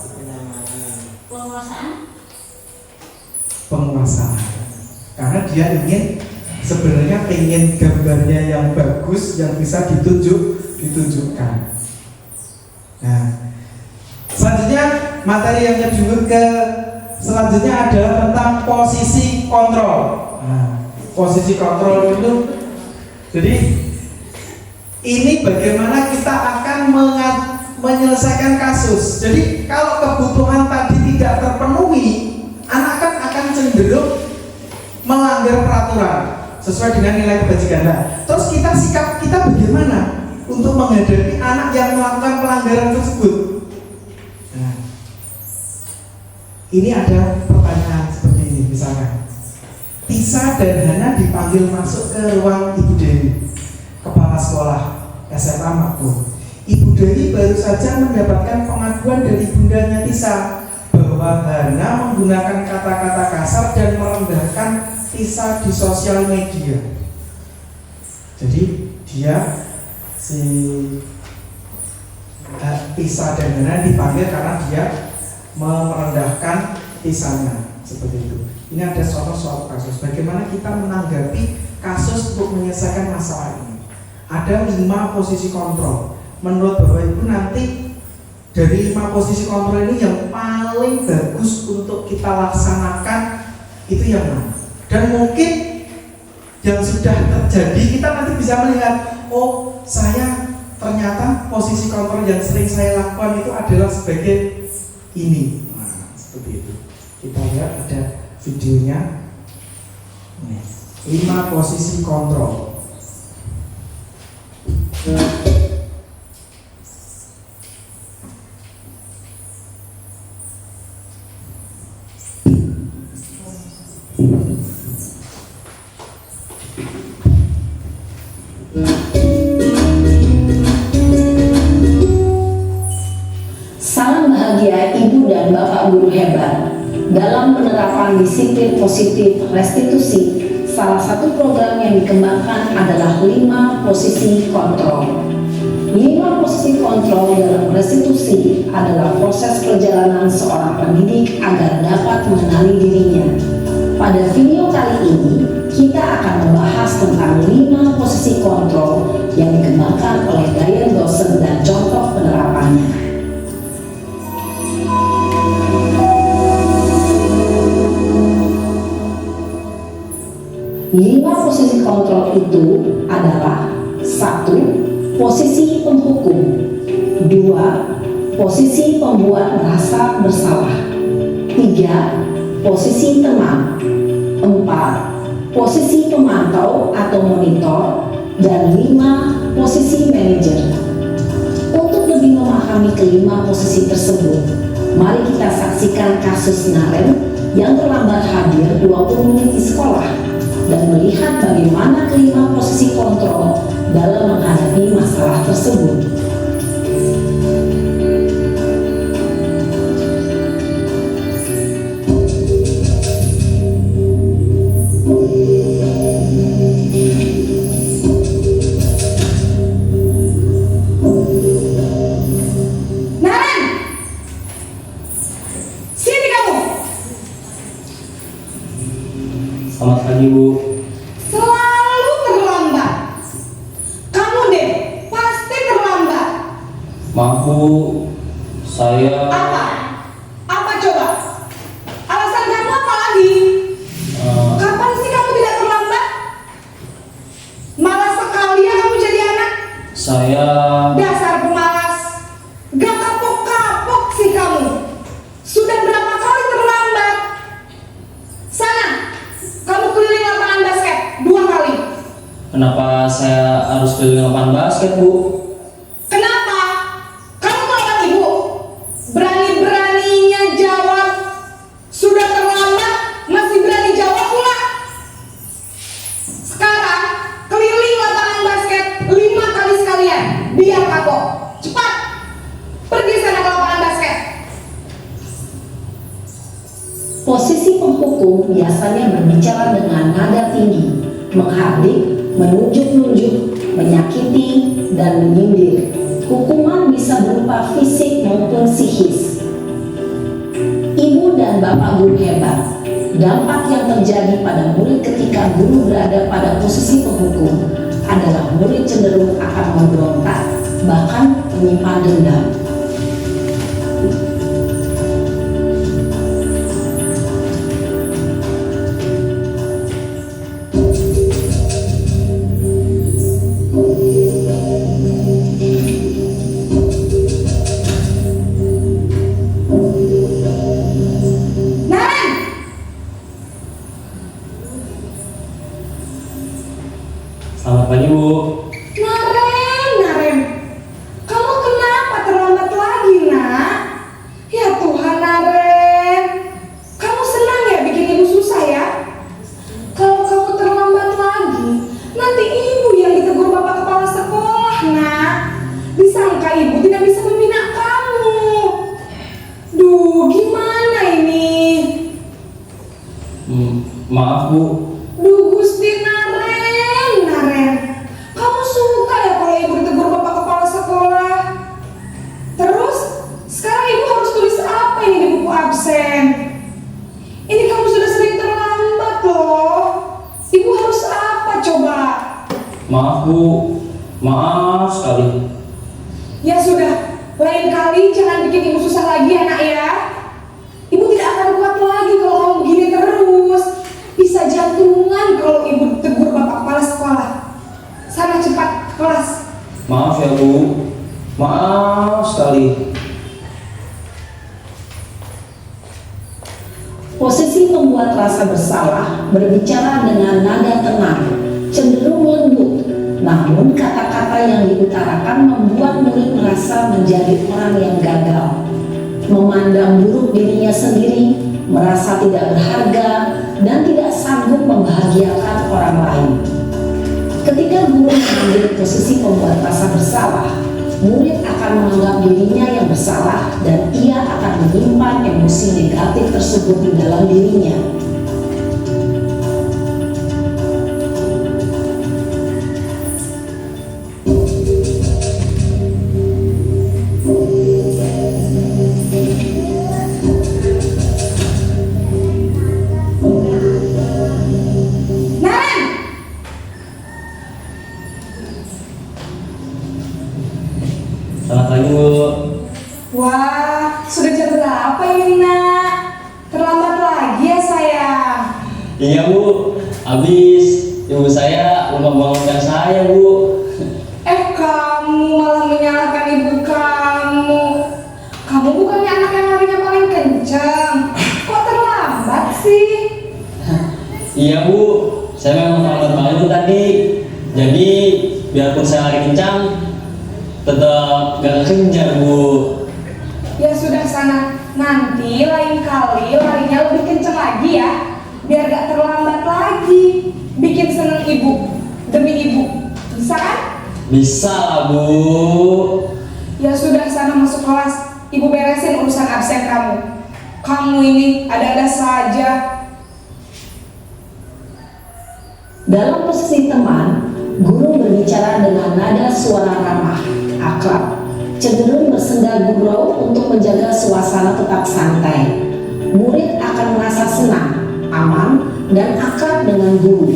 Penguasaan. Karena dia sebenarnya ingin gambarnya yang bagus, yang bisa ditunjukkan. Nah, selanjutnya materi yang selanjutnya adalah tentang posisi kontrol. Nah, posisi kontrol itu, jadi Ini bagaimana kita akan menyelesaikan kasus. Jadi kalau kebutuhan tadi tidak terpenuhi, anak kan akan cenderung melanggar peraturan sesuai dengan nilai kebajikan. Terus sikap kita bagaimana untuk menghadapi anak yang melakukan pelanggaran tersebut? Nah, ini ada pertanyaan seperti ini, misalkan Tisa dan Hana dipanggil masuk ke ruang Ibu Dewi, kepala sekolah SMA Makmur. Ibu Dewi baru saja mendapatkan pengaduan dari bundanya Tisa bahwa Hana menggunakan kata-kata kasar dan merendahkan Tisa di sosial media. Jadi Tisa dan Hana dipanggil karena dia merendahkan Tisanya, seperti itu. Ini ada suatu kasus. Bagaimana kita menanggapi kasus untuk menyelesaikan masalah ini? Ada 5 posisi kontrol. Menurut Bapak Ibu nanti dari 5 posisi kontrol ini yang paling bagus untuk kita laksanakan itu yang mana? Dan mungkin yang sudah terjadi kita nanti bisa melihat, oh saya ternyata posisi kontrol yang sering saya lakukan itu adalah sebagai ini. Nah, seperti itu. Kita lihat ada videonya. 5 posisi kontrol. Salam bahagia Ibu dan Bapak guru hebat. Dalam penerapan disiplin positif restitusi, salah satu program yang dikembangkan adalah 5 posisi kontrol. 5 posisi kontrol dalam restitusi adalah proses perjalanan seorang pendidik agar dapat mengenali dirinya. Pada video kali ini, kita akan membahas tentang 5 posisi kontrol yang dikembangkan oleh Diane Dawson dan contoh penerapannya. 5 posisi kontrol itu adalah 1. Posisi penghukum, 2. Posisi pembuat merasa bersalah, 3. Posisi teman, 4. Posisi pemantau atau monitor, dan 5. Posisi manajer. Untuk lebih memahami kelima posisi tersebut, mari kita saksikan kasus Naren yang terlambat hadir 20 menit di sekolah dan melihat bagaimana kelima posisi kontrol dalam menghadapi masalah tersebut. Naren, sini kamu. Selamat pagi, Bu. Selalu terlambat. Kamu deh, pasti terlambat. Maaf, Bu. Saya Apa? Apa coba? Alasan kamu apa lagi? Kapan sih kamu tidak terlambat? Malas sekali ya kamu jadi anak. saya Dasar pemalas. Gak kapok-kapok sih kamu. Sudah berapa kali terlambat? Sana, kamu keliling lapangan basket 2 kali. kenapa saya harus keliling lapangan basket, Bu? Kenapa? Kamu melawan ibu. Berani-beraninya jawab. Sudah terlambat, masih berani jawab pula. Sekarang, keliling lapangan basket 5 kali sekalian. Biar kapok. Cepat. Pergi sana ke lapangan basket. Posisi penghukum biasanya berbicara dengan nada tinggi, menghardik, menunjuk-nunjuk, menyakiti, dan menyindir. Hukuman bisa berupa fisik maupun psikis. Ibu dan Bapak guru hebat, dampak yang terjadi pada murid ketika guru berada pada posisi penghukum adalah murid cenderung akan memberontak, bahkan menyimpan dendam. Maaf Bu. Duh Gusti Naren. Kamu suka ya kalau ibu ditegur bapak kepala sekolah? Terus, sekarang ibu harus tulis apa ini di buku absen? Ini kamu sudah sering terlambat loh. Ibu harus apa coba? Maaf Bu. Maaf sekali. Ya sudah, lain kali jangan bikin ibu susah lagi ya nak ya. Ibu tidak akan kuat lagi kalau kamu begini terus. Bisa jantungan kalau ibu tegur bapak kepala sekolah. Sana cepat kelas. Maaf ya Bu. Maaf sekali. Posisi membuat rasa bersalah berbicara dengan nada tenang, cenderung lembut. Namun kata-kata yang diutarakan membuat murid merasa menjadi orang yang gagal, memandang buruk dirinya sendiri, merasa tidak berharga, dan tidak sanggup membahagiakan orang lain. Ketika guru mengambil posisi pembuat rasa bersalah, murid akan menganggap dirinya yang bersalah dan ia akan menyimpan emosi negatif tersebut di dalam dirinya. Naren, Selamat pagi Bu. wah sudah jam berapa ini nak? Terlambat lagi ya sayang. Iya Bu. Habis ibu saya lupa bangunkan saya Bu. Kamu malah menyalahkan ibu kamu. Kamu bukannya anak yang larinya paling kencang. Kok terlambat sih? Iya Bu. Saya memang terlambat banget Bu tadi. Jadi biarpun saya lari kencang, tetap gak kejar Bu. Ya sudah sana. Nanti lain kali larinya lebih kencang lagi ya. Biar gak terlambat lagi. Bikin seneng ibu. Demi ibu. Bisa kan? Bisa lah Bu. Ya sudah sana masuk kelas. Ibu beresin urusan absen kamu. Kamu ini ada-ada saja. Dalam posisi teman, guru berbicara dengan nada suara ramah, akrab, cenderung bersenda gurau untuk menjaga suasana tetap santai. Murid akan merasa senang, aman, dan akrab dengan guru.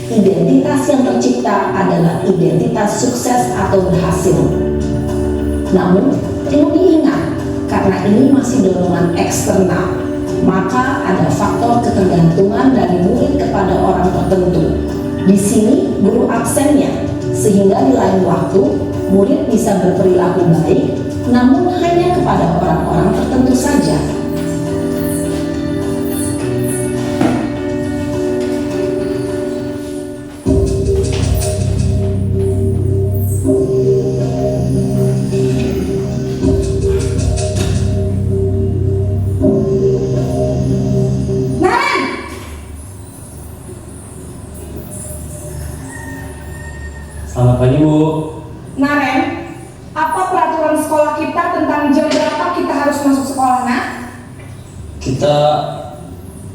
Identitas yang tercipta adalah identitas sukses atau berhasil. Namun, perlu diingat, karena ini masih dorongan eksternal, maka ada faktor ketergantungan dari murid kepada orang tertentu. Di sini guru absennya, sehingga di lain waktu murid bisa berperilaku baik, namun hanya kepada orang-orang tertentu saja. Naren! Selamat pagi Bu. Naren, apa peraturan sekolah kita tentang jam berapa kita harus masuk sekolah, nak? Kita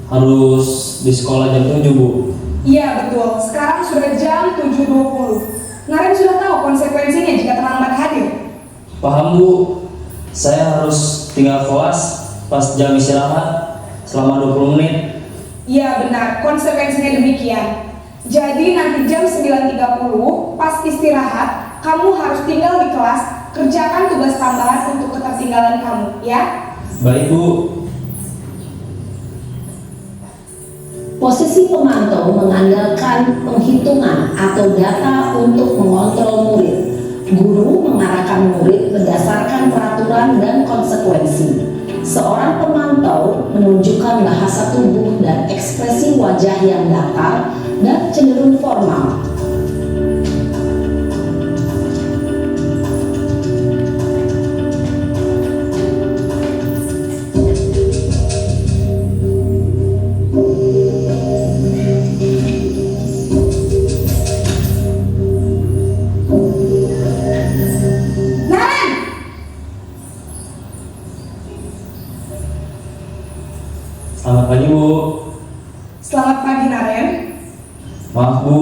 harus di sekolah jam 7 Bu. Iya betul, sekarang sudah jam 7.20. Naren sudah tahu konsekuensinya jika terlambat hadir. Paham Bu. Saya harus tinggal kelas pas jam istirahat selama 20 menit. Iya benar, konsekuensinya demikian. Jadi nanti jam 9.30 pas istirahat, kamu harus tinggal di kelas, kerjakan tugas tambahan untuk ketertinggalan kamu, ya? Baik Bu. Posisi pemantau mengandalkan penghitungan atau data untuk mengontrol murid. Guru mengarahkan murid berdasarkan peraturan dan konsekuensi. Seorang pemantau menunjukkan bahasa tubuh dan ekspresi wajah yang datar dan cenderung formal. Naren! Selamat pagi Bu. Selamat pagi Naren. Maaf Bu,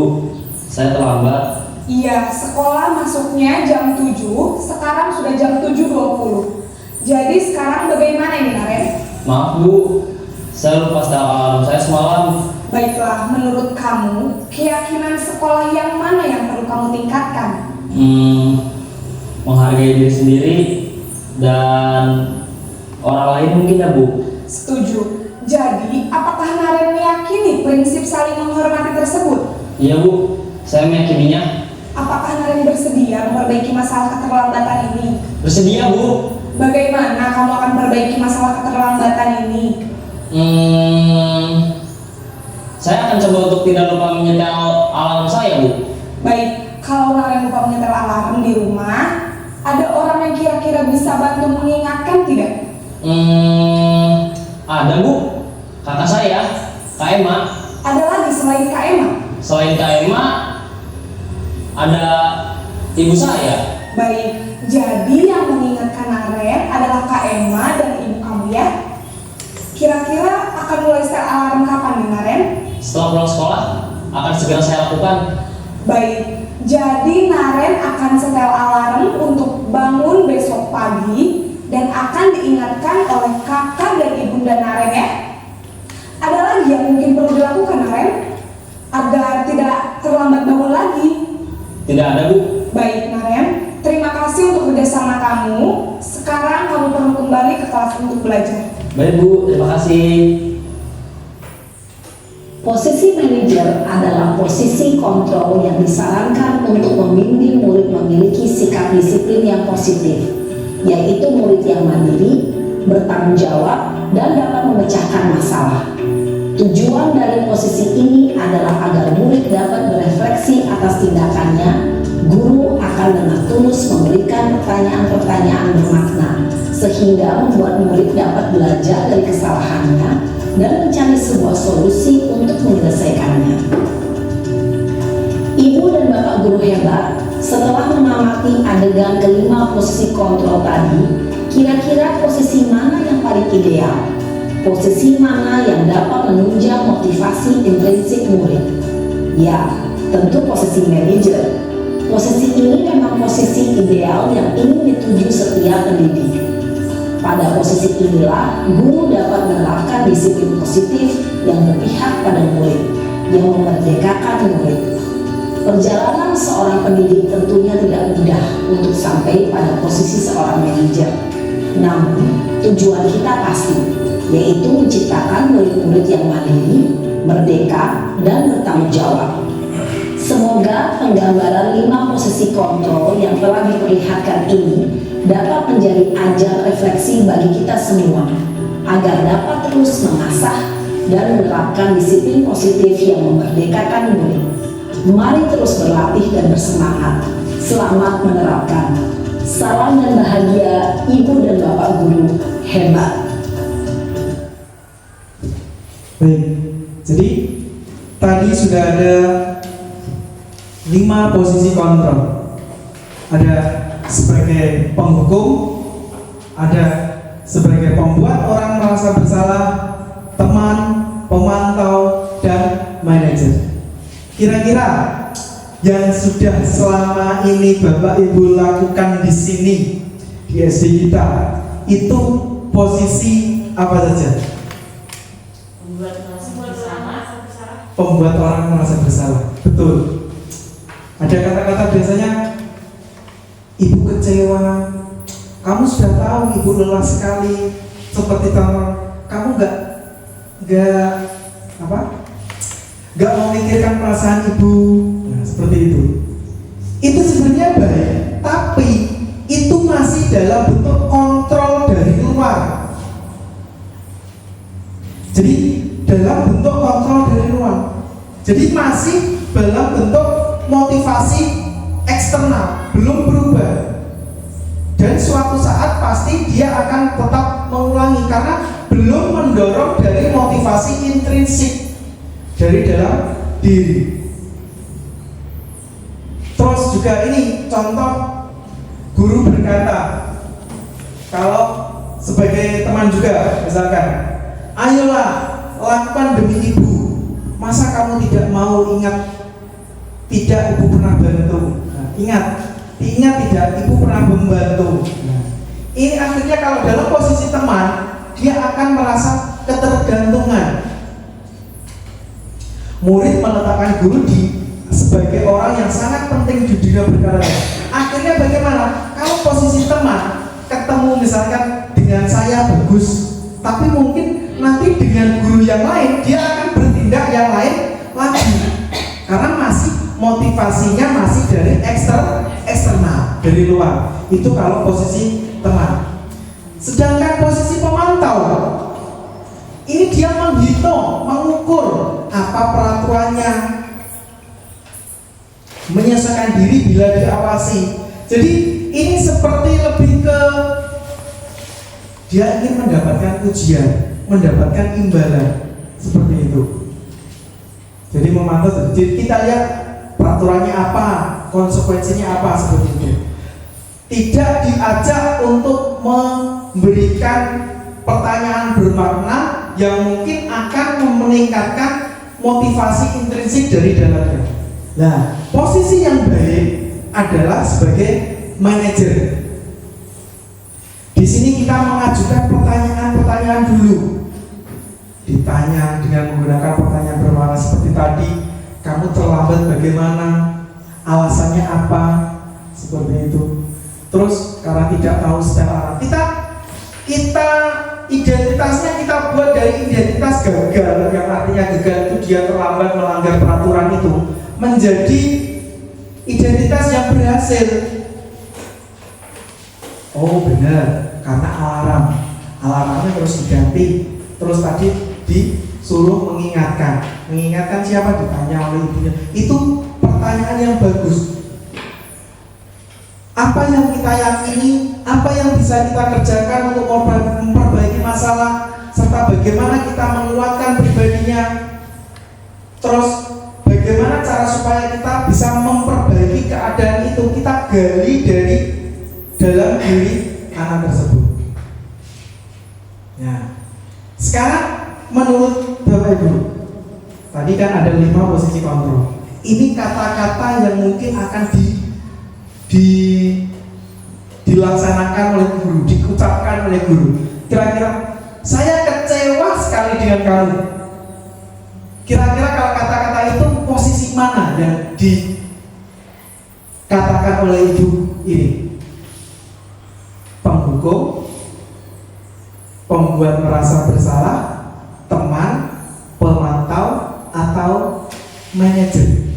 saya terlambat. Iya, sekolah masuknya jam 7, sekarang sudah jam 7.20. Jadi sekarang bagaimana ini Naren? Maaf Bu, saya lupa setel alarm saya semalam. Baiklah, menurut kamu, keyakinan sekolah yang mana yang perlu kamu tingkatkan? Menghargai diri sendiri dan orang lain mungkin ya Bu. Setuju. Jadi, apakah Naren meyakini prinsip saling menghormati tersebut? Iya Bu, saya meyakininya. Apakah Naren bersedia memperbaiki masalah keterlambatan ini? Bersedia Bu. Bagaimana kamu akan memperbaiki masalah keterlambatan ini? Saya akan coba untuk tidak lupa menyetel alarm saya Bu. Baik, kalau Naren lupa menyetel alarm di rumah, ada orang yang kira-kira bisa bantu mengingatkan tidak? Ada Bu, kakak saya, Kak Emma. Ada lagi selain Kak Emma? Selain Kak Emma, ada ibu saya. Baik, jadi yang mengingatkan Naren adalah Kak Emma dan ibu kamu ya? Kira-kira akan mulai setel alarm kapan nih Naren? Setelah pulang sekolah, akan segera saya lakukan. Baik, jadi Naren akan setel alarm untuk bangun besok pagi dan akan diingatkan oleh kakak dan ibunda Naren ya. Ada lagi yang mungkin perlu dilakukan Naren agar tidak terlambat bangun lagi? Tidak ada Bu. Baik Naren, terima kasih untuk kerjasama kamu. Sekarang kamu perlu kembali ke kelas untuk belajar. Baik Bu, terima kasih. Posisi manajer adalah posisi kontrol yang disarankan untuk membimbing murid memiliki sikap disiplin yang positif, yaitu murid yang mandiri, bertanggung jawab, dan dapat memecahkan masalah. Tujuan dari posisi ini adalah agar murid dapat berefleksi atas tindakannya. Guru akan dengan tulus memberikan pertanyaan-pertanyaan bermakna, sehingga membuat murid dapat belajar dari kesalahannya dan mencari sebuah solusi untuk menyelesaikannya. Ibu dan Bapak guru hebat, setelah mengamati adegan kelima posisi kontrol tadi, kira-kira posisi mana yang paling ideal? Posisi mana yang dapat menunjang motivasi intrinsik murid? Ya, tentu posisi manajer. Posisi ini memang posisi ideal yang ingin dituju setiap pendidik. Pada posisi inilah, guru dapat menerapkan disiplin positif yang berpihak pada murid, yang memerdekakan murid. Perjalanan seorang pendidik tentunya tidak mudah untuk sampai pada posisi seorang manajer. Namun, tujuan kita pasti, yaitu menciptakan murid-murid yang mandiri, merdeka, dan bertanggung jawab. Semoga penggambaran 5 posisi kontrol yang telah diperlihatkan ini dapat menjadi ajar refleksi bagi kita semua, agar dapat terus mengasah dan menerapkan disiplin positif yang memerdekakan murid. Mari terus berlatih dan bersemangat. Selamat menerapkan. Salam dan bahagia Ibu dan Bapak guru hebat. Baik, jadi tadi sudah ada 5 posisi kontrol. Ada sebagai penghukum, ada sebagai pembuat orang merasa bersalah, teman, pemantau, dan manajer. Kira-kira yang sudah selama ini Bapak Ibu lakukan di sini di SD kita itu posisi apa saja? Pembuat orang merasa bersalah. Betul. Ada kata-kata biasanya, ibu kecewa, kamu sudah tahu ibu lelah sekali, seperti kamu nggak memikirkan perasaan ibu, nah, seperti itu. Itu sebenarnya baik, tapi itu masih dalam bentuk kontrol dari luar. Jadi dalam bentuk kontrol dari luar. Jadi masih dalam bentuk motivasi eksternal, belum berubah. Dan suatu saat pasti dia akan tetap mengulangi karena belum mendorong dari motivasi intrinsik dari dalam diri. Terus juga ini contoh guru berkata, kalau sebagai teman juga misalkan, ayolah lakukan demi ibu, Masa kamu tidak mau ingat? Tidak, ibu pernah bantu. Nah, ingat tidak, ibu pernah membantu. Nah, ini akhirnya kalau dalam posisi teman, dia akan merasa ketergantungan. Murid meletakkan guru sebagai orang yang sangat penting di dunia berkarya. Akhirnya bagaimana? Kalau posisi teman, ketemu misalkan dengan saya bagus, tapi mungkin nanti dengan guru yang lain dia akan bertindak yang lain lagi, karena masih motivasinya masih dari eksternal, dari luar. Itu kalau posisi teman. Sedangkan posisi pemantau, ini dia menghitung, mengukur apa peraturannya, menyesuaikan diri bila diawasi. Jadi ini seperti lebih ke dia ingin mendapatkan ujian, mendapatkan imbalan, seperti itu. Jadi memantau. Jadi kita lihat peraturannya apa, konsekuensinya apa, seperti itu. Tidak diajak untuk memberikan pertanyaan bermakna yang mungkin akan meningkatkan motivasi intrinsik dari dalamnya. Nah, posisi yang baik adalah sebagai manajer. Di sini kita mengajukan pertanyaan-pertanyaan dulu. Ditanya dengan menggunakan pertanyaan bermakna seperti tadi. Kamu terlambat bagaimana? Alasannya apa? Seperti itu. Terus karena tidak tahu secara arah, kita identitasnya kita buat dari identitas gagal, yang artinya gagal itu dia terlambat melanggar peraturan itu, menjadi identitas yang berhasil. Oh benar, karena alarmnya terus diganti, terus tadi disuruh mengingatkan siapa, ditanya oleh ibunya. Itu pertanyaan yang bagus. Apa yang kita yakini, apa yang bisa kita kerjakan untuk memperbaiki masalah, serta bagaimana kita menguatkan pribadinya. Terus bagaimana cara supaya kita bisa memperbaiki keadaan itu, kita gali dari dalam diri anak tersebut. Ya. Sekarang menurut Bapak Ibu, tadi kan ada 5 posisi kontrol. Ini kata-kata yang mungkin akan dilaksanakan oleh guru, diucapkan oleh guru. Kira-kira saya kecewa sekali dengan kamu. Kira-kira kalau kata-kata itu posisi mana yang dikatakan oleh ibu ini? Penghukum, pembuat merasa bersalah, teman, pemantau, atau manajer.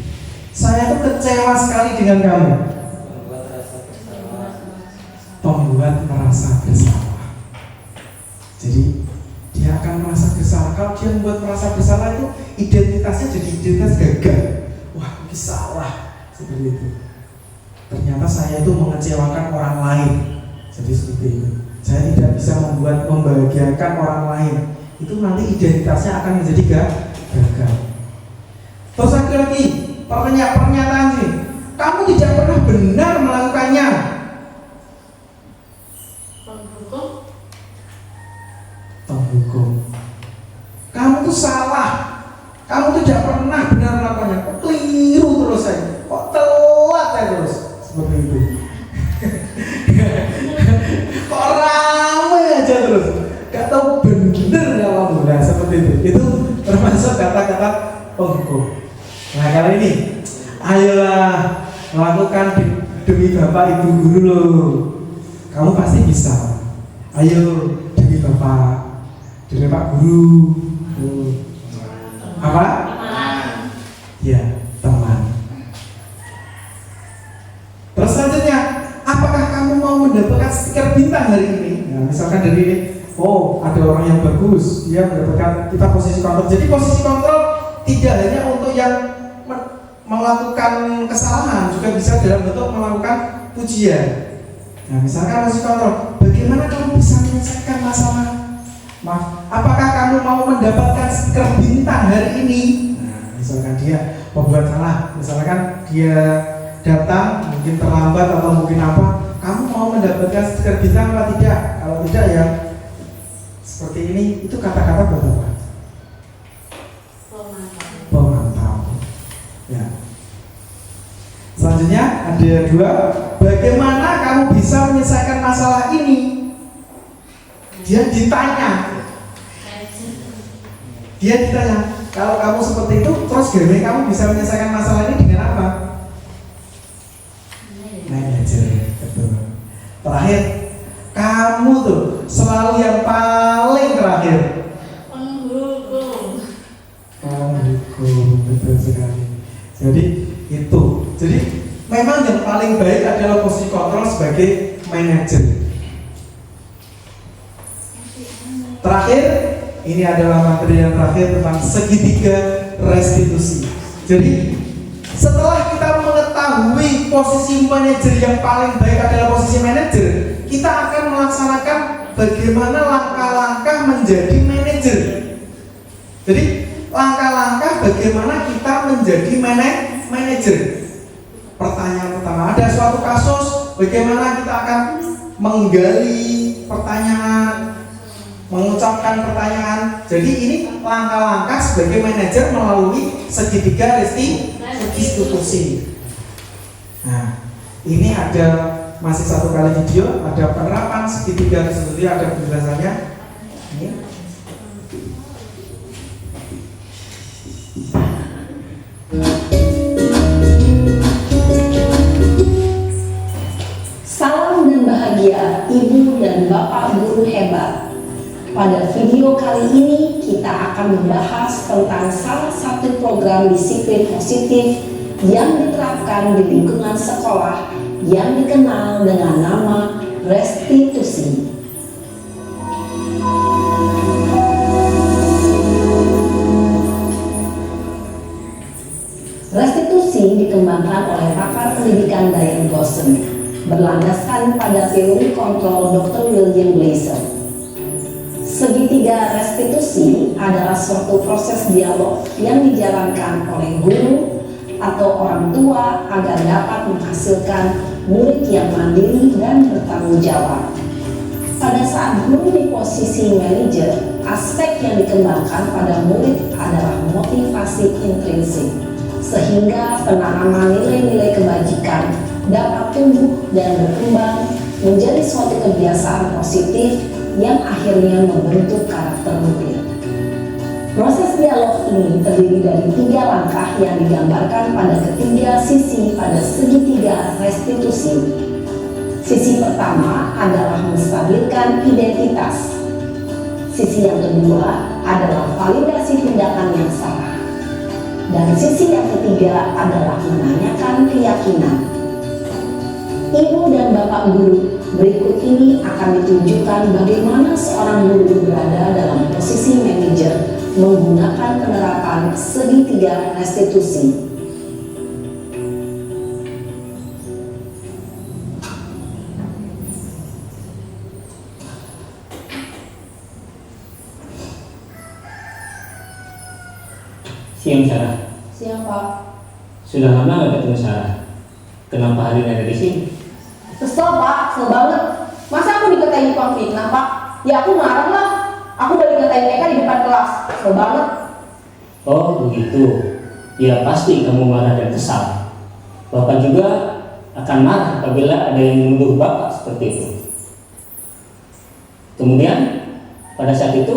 Saya tuh kecewa sekali dengan kamu. Pembuat merasa bersalah. Jadi dia akan merasa bersalah. Kalau dia membuat merasa bersalah itu identitasnya jadi identitas gagal. Wah, ini salah, seperti itu. Ternyata saya itu mengecewakan orang lain. Jadi seperti itu. Saya tidak bisa membahagiakan orang lain. Itu nanti identitasnya akan menjadi gagal. Terus lagi pernyataan sih, kamu tidak pernah benar melakukannya. Penghukum, kamu tuh salah, kamu tidak pernah benar melakukannya, kok keliru terus saya, kok telat ya terus, seperti itu. Kok rame aja terus, gak tahu bener ya kamu, nah seperti itu termasuk kata-kata penghukum. Nah kali ini, ayolah melakukan demi Bapak Ibu guru loh, kamu pasti bisa. Ayo demi Bapak, demi Pak Guru. Apa? Ya, teman. Terus selanjutnya, apakah kamu mau mendapatkan stiker bintang hari ini? Nah, misalkan dari ini, oh ada orang yang bagus, dia mendapatkan, kita posisi kontrol. Jadi posisi kontrol tidak hanya untuk yang melakukan kesalahan, juga bisa dalam bentuk melakukan pujian. Nah, misalkan posisi kontrol, bagaimana kamu bisa menyelesaikan masalah? Apakah kamu mau mendapatkan stiker bintang hari ini? Nah, misalkan dia membuat salah, misalkan dia datang mungkin terlambat atau mungkin apa, kamu mau mendapatkan stiker bintang atau tidak? Kalau tidak ya seperti ini, itu kata-kata berapa? Ada yang dua, bagaimana kamu bisa menyelesaikan masalah ini? Dia ditanya. Kalau kamu seperti itu, terus gimana kamu bisa menyelesaikan masalah ini dengan apa? Manajer, betul. Terakhir, kamu tuh selalu yang paling terakhir. Penghukum. Betul sekali. Jadi memang yang paling baik adalah posisi kontrol sebagai manajer. Terakhir, ini adalah materi yang terakhir tentang segitiga restitusi. Jadi setelah kita mengetahui posisi manajer yang paling baik adalah posisi manajer, kita akan melaksanakan bagaimana langkah-langkah menjadi manajer. Jadi langkah-langkah bagaimana kita menjadi manajer. Pertanyaan pertama, ada suatu kasus, bagaimana kita akan menggali pertanyaan, mengucapkan pertanyaan. Jadi ini langkah-langkah sebagai manajer melalui segitiga restitusi. Nah, ini ada masih satu kali video, ada penerapan segitiga restitusi, ada penjelasannya. Ini. Salam dan bahagia Ibu dan Bapak guru hebat. Pada video kali ini kita akan membahas tentang salah satu program disiplin positif yang diterapkan di lingkungan sekolah yang dikenal dengan nama restitusi. Restitusi dikembangkan oleh pakar pendidikan Diane Goshen, berlandaskan pada teori kontrol Dr. William Glasser. Segitiga restitusi adalah suatu proses dialog yang dijalankan oleh guru atau orang tua agar dapat menghasilkan murid yang mandiri dan bertanggung jawab. Pada saat guru di posisi manajer, aspek yang dikembangkan pada murid adalah motivasi intrinsik, sehingga penanaman nilai-nilai kebajikan dapat tumbuh dan berkembang menjadi suatu kebiasaan positif yang akhirnya membentuk karakter murid. Proses dialog ini terdiri dari 3 langkah yang digambarkan pada ketiga sisi pada segitiga restitusi. Sisi pertama adalah menstabilkan identitas. Sisi yang kedua adalah validasi tindakan yang salah. Dan sisi yang ketiga adalah menanyakan keyakinan. Ibu dan Bapak guru, berikut ini akan ditunjukkan bagaimana seorang guru berada dalam posisi manajer menggunakan penerapan segitiga restitusi. Siang Sarah. Siang Pak. Sudah lama nggak ketemu Sarah? Kenapa hari ini ada di sini? Kesel Pak, kesel banget. Masa aku dikatain tukang fitnah Pak? Ya aku marah lah. Aku udah dikatain Eka di depan kelas. Kesel banget. Oh begitu. Ya pasti kamu marah dan kesal. Bapak juga akan marah apabila ada yang menuduh Bapak seperti itu. Kemudian pada saat itu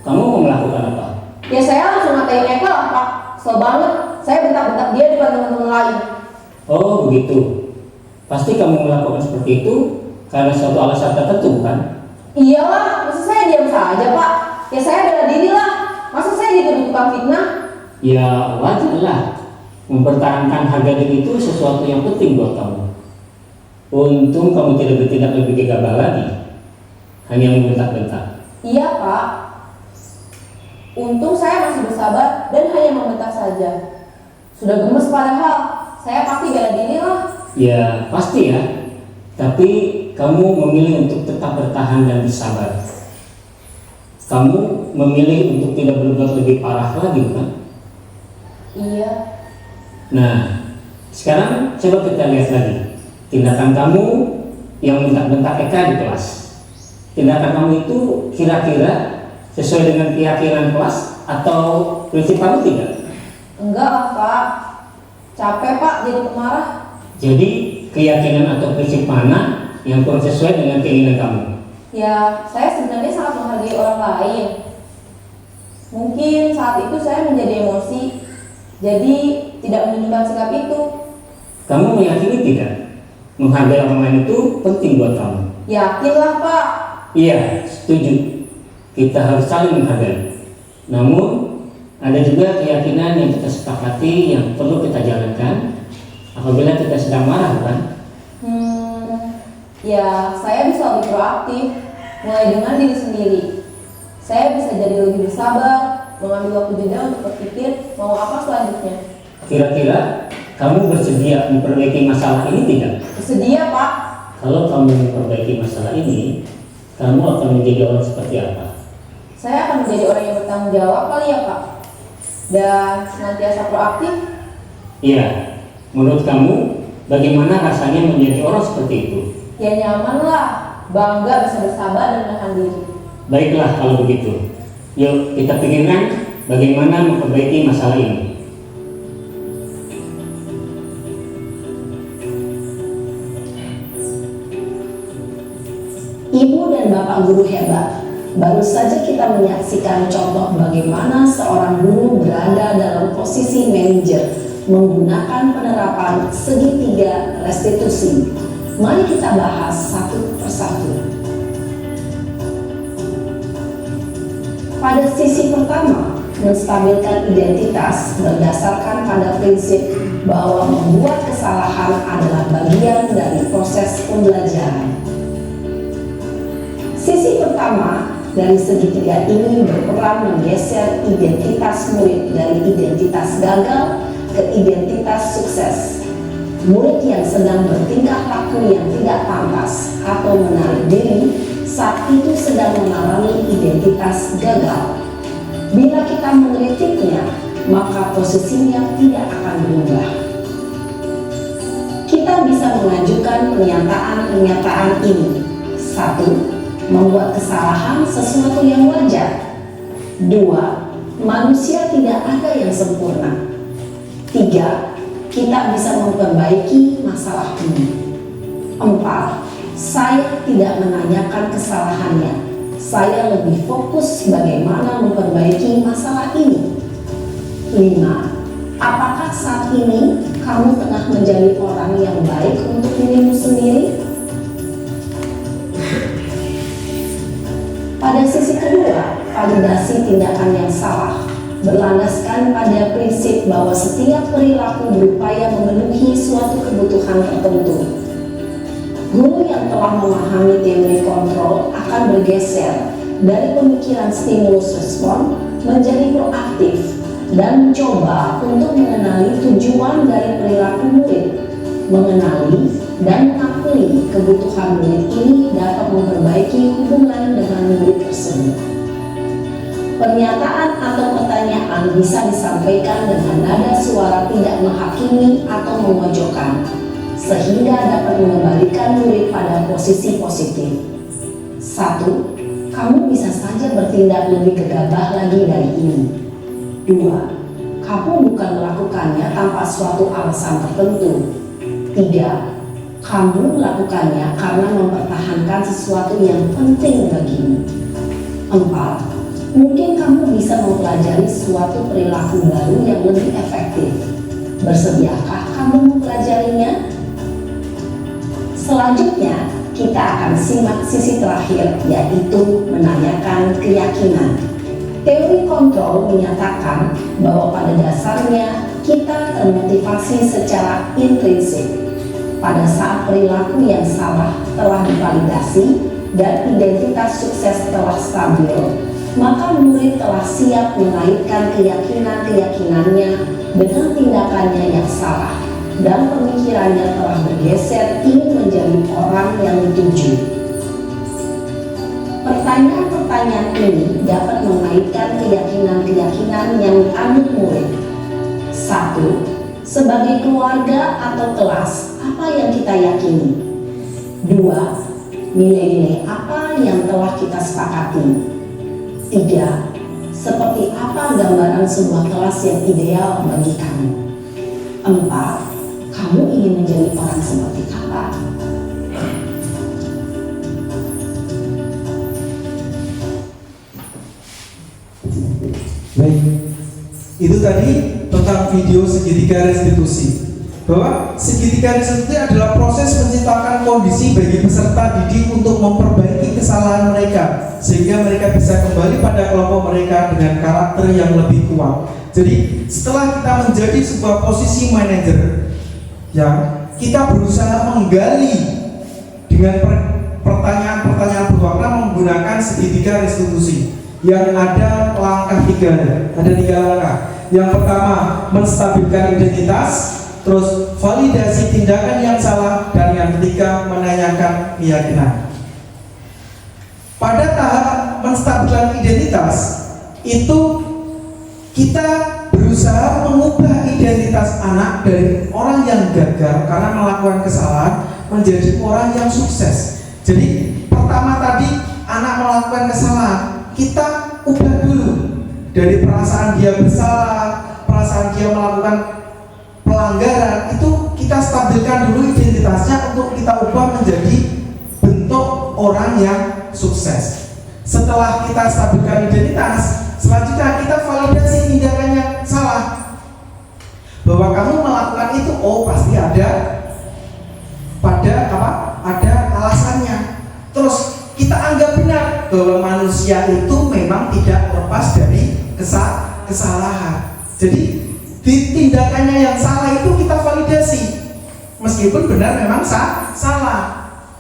kamu mau melakukan apa? Ya saya langsung ngatain Eka lah Pak. Kesel banget. Saya bentak-bentak dia di depan teman-teman lain. Oh begitu. Pasti kamu melakukan seperti itu karena suatu alasan tertentu kan? Iyalah, masa saya diam saja Pak? Ya saya bela diri lah. Masa saya dituduh tukang fitnah? Ya wajar lah. Mempertahankan harga diri itu sesuatu yang penting buat kamu. Untung kamu tidak bertindak lebih gegabah lagi, hanya membentak-bentak. Iya Pak. Untung saya masih bersabar dan hanya membentak saja. Sudah gemes padahal. Saya pasti bela diri lah. Ya pasti ya. Tapi kamu memilih untuk tetap bertahan dan bersabar. Kamu memilih untuk tidak berbuat lebih parah lagi kan? Iya. Nah, sekarang coba kita lihat lagi tindakan kamu yang bentak-bentak Eka di kelas. Tindakan kamu itu kira-kira sesuai dengan keyakinan kelas atau prinsip kamu tidak? Enggak lah Pak. Capek Pak jadi pemarah. Jadi keyakinan atau prinsip mana yang kurang sesuai dengan keinginan kamu? Ya, saya sebenarnya sangat menghargai orang lain. Mungkin saat itu saya menjadi emosi, jadi tidak menunjukkan sikap itu. Kamu meyakini tidak? Menghargai orang lain itu penting buat kamu. Yakinlah Pak. Iya, setuju. Kita harus saling menghargai. Namun, ada juga keyakinan yang kita sepakati yang perlu kita jalankan apabila kita sedang marah, bukan? Ya, saya bisa lebih proaktif, mulai dengan diri sendiri. Saya bisa jadi lebih bersabar, mengambil waktu jeda untuk berpikir mau apa selanjutnya. Kira-kira kamu bersedia memperbaiki masalah ini tidak? Bersedia Pak. Kalau kamu memperbaiki masalah ini, kamu akan menjadi orang seperti apa? Saya akan menjadi orang yang bertanggung jawab kali ya Pak. Dan senantiasa proaktif. Iya, menurut kamu bagaimana rasanya menjadi orang seperti itu? Ya nyaman lah, bangga bisa bersabar dan menahan diri. Baiklah kalau begitu. Yuk kita pikirkan bagaimana memperbaiki masalah ini. Ibu dan Bapak guru hebat, baru saja kita menyaksikan contoh bagaimana seorang guru berada dalam posisi manajer menggunakan penerapan segitiga restitusi. Mari kita bahas satu persatu. Pada sisi pertama, menstabilkan identitas berdasarkan pada prinsip bahwa membuat kesalahan adalah bagian dari proses pembelajaran. Sisi pertama dari segitiga ini berperan menggeser identitas murid dari identitas gagal ke identitas sukses. Murid yang sedang bertingkah laku yang tidak pantas atau menarik diri saat itu sedang mengalami identitas gagal. Bila kita mengkritiknya, maka posisinya tidak akan berubah. Kita bisa mengajukan pernyataan-pernyataan ini. 1. Membuat kesalahan sesuatu yang wajar. 2. Manusia tidak ada yang sempurna. 3. Kita bisa memperbaiki masalah ini. 4. Saya tidak menanyakan kesalahannya. Saya lebih fokus bagaimana memperbaiki masalah ini. 5. Apakah saat ini kamu tengah menjadi orang yang baik untuk dirimu sendiri? Pada sisi kedua, validasi tindakan yang salah berlandaskan pada prinsip bahwa setiap perilaku berupaya memenuhi suatu kebutuhan tertentu. Guru yang telah memahami teori kontrol akan bergeser dari pemikiran stimulus respon menjadi proaktif dan mencoba untuk mengenali tujuan dari perilaku murid. Mengenali dan mengakui kebutuhan murid ini dapat memperbaiki hubungan dengan murid tersebut. Pernyataan atau pertanyaan bisa disampaikan dengan nada suara tidak menghakimi atau memojokkan, sehingga dapat mengembalikan murid pada posisi positif. 1. Kamu bisa saja bertindak lebih gegabah lagi dari ini. 2. Kamu bukan melakukannya tanpa suatu alasan tertentu. 3. Kamu melakukannya karena mempertahankan sesuatu yang penting bagimu. 4. Mungkin kamu bisa mempelajari suatu perilaku baru yang lebih efektif. Bersediakah kamu mempelajarinya? Selanjutnya, kita akan simak sisi terakhir, yaitu menanyakan keyakinan. Teori kontrol menyatakan bahwa pada dasarnya kita termotivasi secara intrinsik. Pada saat perilaku yang salah telah divalidasi dan identitas sukses telah stabil, maka murid telah siap mengaitkan keyakinan-keyakinannya dengan tindakannya yang salah, dan pemikirannya telah bergeser ingin menjadi orang yang dituju. Pertanyaan-pertanyaan ini dapat mengaitkan keyakinan-keyakinan yang dianut murid. 1. Sebagai keluarga atau kelas, apa yang kita yakini? 2. Nilai-nilai apa yang telah kita sepakati? 3. Seperti apa gambaran sebuah kelas yang ideal bagi kamu? 4. Kamu Kamu ingin menjadi orang seperti apa? Baik, itu tadi tentang video segitiga restitusi. Bahwa segitiga restitusi adalah proses menciptakan kondisi bagi peserta didik untuk memperbaiki kesalahan mereka sehingga mereka bisa kembali pada kelompok mereka dengan karakter yang lebih kuat. Jadi setelah kita menjadi sebuah posisi manajer, ya kita berusaha menggali dengan pertanyaan-pertanyaan bermakna menggunakan segitiga restitusi yang ada langkah tiga, ada 3 langkah. Yang pertama, menstabilkan identitas, terus validasi tindakan yang salah, dan yang ketiga, menanyakan keyakinan. Pada tahap menstabilkan identitas itu kita berusaha mengubah identitas anak dari orang yang gagal karena melakukan kesalahan menjadi orang yang sukses. Jadi pertama tadi anak melakukan kesalahan, kita ubah dulu dari perasaan dia bersalah, perasaan dia melakukan pelanggaran, itu kita stabilkan dulu identitasnya untuk kita ubah menjadi bentuk orang yang sukses. Setelah kita stabilkan identitas, selanjutnya kita validasi tindakan yang salah, bahwa kamu melakukan itu, oh pasti ada alasannya. Terus kita anggap benar bahwa manusia itu memang tidak lepas dari kesalahan. Jadi di tindakannya yang salah itu kita validasi, meskipun benar memang salah.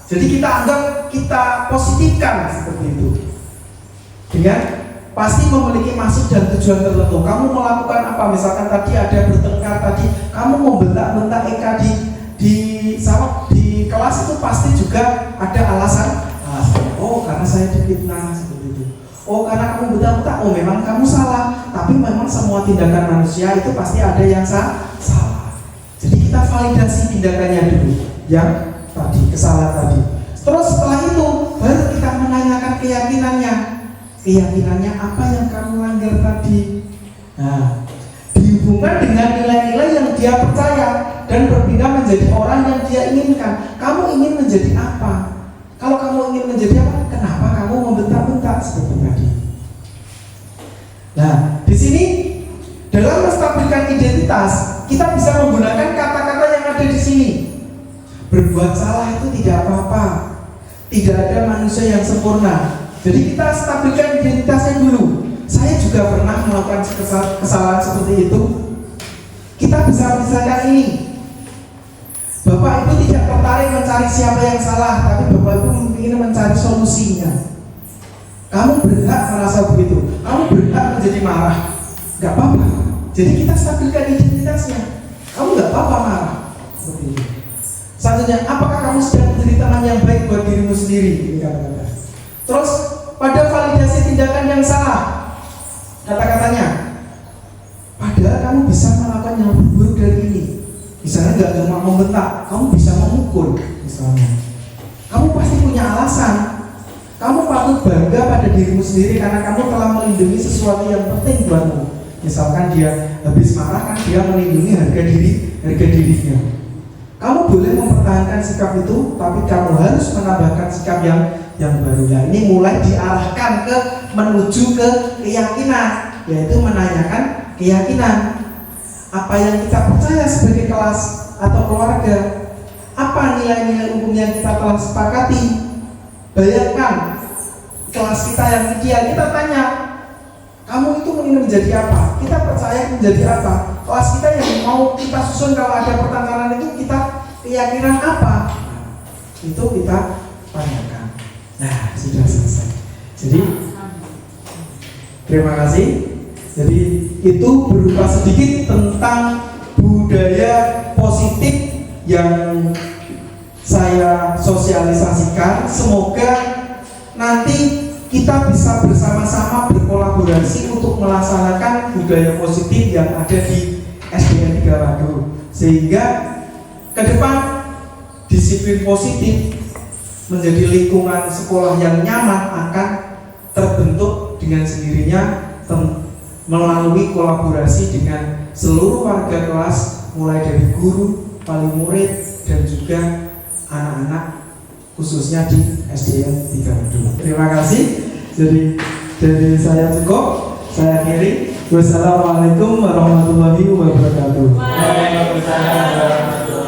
Jadi kita anggap, kita positifkan seperti itu. Dengan pasti memiliki maksud dan tujuan tertentu. Kamu melakukan apa? Misalkan tadi ada bertengkar tadi, kamu membentak-bentak Eka di kelas, itu pasti juga ada alasan. Oh karena saya difitnah seperti itu. Oh karena kamu bentak-bentak, oh memang kamu salah. Tapi memang semua tindakan manusia itu pasti ada yang salah. Jadi kita validasi tindakannya dulu, yang tadi kesalahan tadi. Terus setelah itu baru kita menanyakan keyakinannya. Keyakinannya apa yang kamu langgar tadi? Nah, dihubungkan dengan nilai-nilai yang dia percaya dan berpindah menjadi orang yang dia inginkan. Kamu ingin menjadi apa? Kalau kamu ingin menjadi apa? Kenapa kamu membentak-bentak seperti tadi? Nah, di sini dalam menstabilkan identitas, kita bisa menggunakan kata-kata yang ada di sini. Berbuat salah itu tidak apa-apa. Tidak ada manusia yang sempurna. Jadi kita stabilkan identitasnya dulu. Saya juga pernah melakukan kesalahan seperti itu. Kita bisa misalkan ini, Bapak Ibu tidak tertarik mencari siapa yang salah, tapi Bapak Ibu ingin mencari solusinya. Kamu berhak merasa begitu. Kamu berhak menjadi marah. Gak apa-apa. Jadi kita stabilkan identitasnya. Kamu gak apa-apa marah. Seperti itu. Selanjutnya, apakah kamu sedang menjadi teman yang baik buat dirimu sendiri? Ini kata-kata. Terus pada validasi tindakan yang salah, kata-katanya, padahal kamu bisa melakukan yang lebih buruk dari ini. Misalnya nggak cuma membentak, kamu bisa memukul. Misalnya, kamu pasti punya alasan. Kamu patut bangga pada dirimu sendiri karena kamu telah melindungi sesuatu yang penting buatmu. Misalkan dia habis marah, kan dia melindungi harga dirinya. Kamu boleh mempertahankan sikap itu, tapi kamu harus menambahkan sikap yang baru. Nah, ini mulai diarahkan menuju ke keyakinan, yaitu menanyakan keyakinan. Apa yang kita percaya sebagai kelas atau keluarga? Apa nilai-nilai umum yang kita telah sepakati? Bayangkan kelas kita yang ideal, kita tanya, kamu itu ingin menjadi apa? Kita percaya menjadi apa? Kelas kita yang mau kita susun kalau ada pertengkaran itu, kita keyakinan apa? Itu kita tanyakan. Nah, sudah selesai. Jadi, terima kasih. Jadi, itu berupa sedikit tentang budaya positif yang saya sosialisasikan. Semoga nanti kita bisa bersama-sama berkolaborasi untuk melaksanakan budaya positif yang ada di SDN 3 Waduh, sehingga ke depan disiplin positif menjadi lingkungan sekolah yang nyaman akan terbentuk dengan sendirinya melalui kolaborasi dengan seluruh warga kelas, mulai dari guru, wali murid, dan juga anak-anak khususnya di SDN 3 Terima kasih. Jadi dari saya cukup, saya akhiri. Wassalamualaikum warahmatullahi wabarakatuh. Waalaikumsalam warahmatullahi wabarakatuh.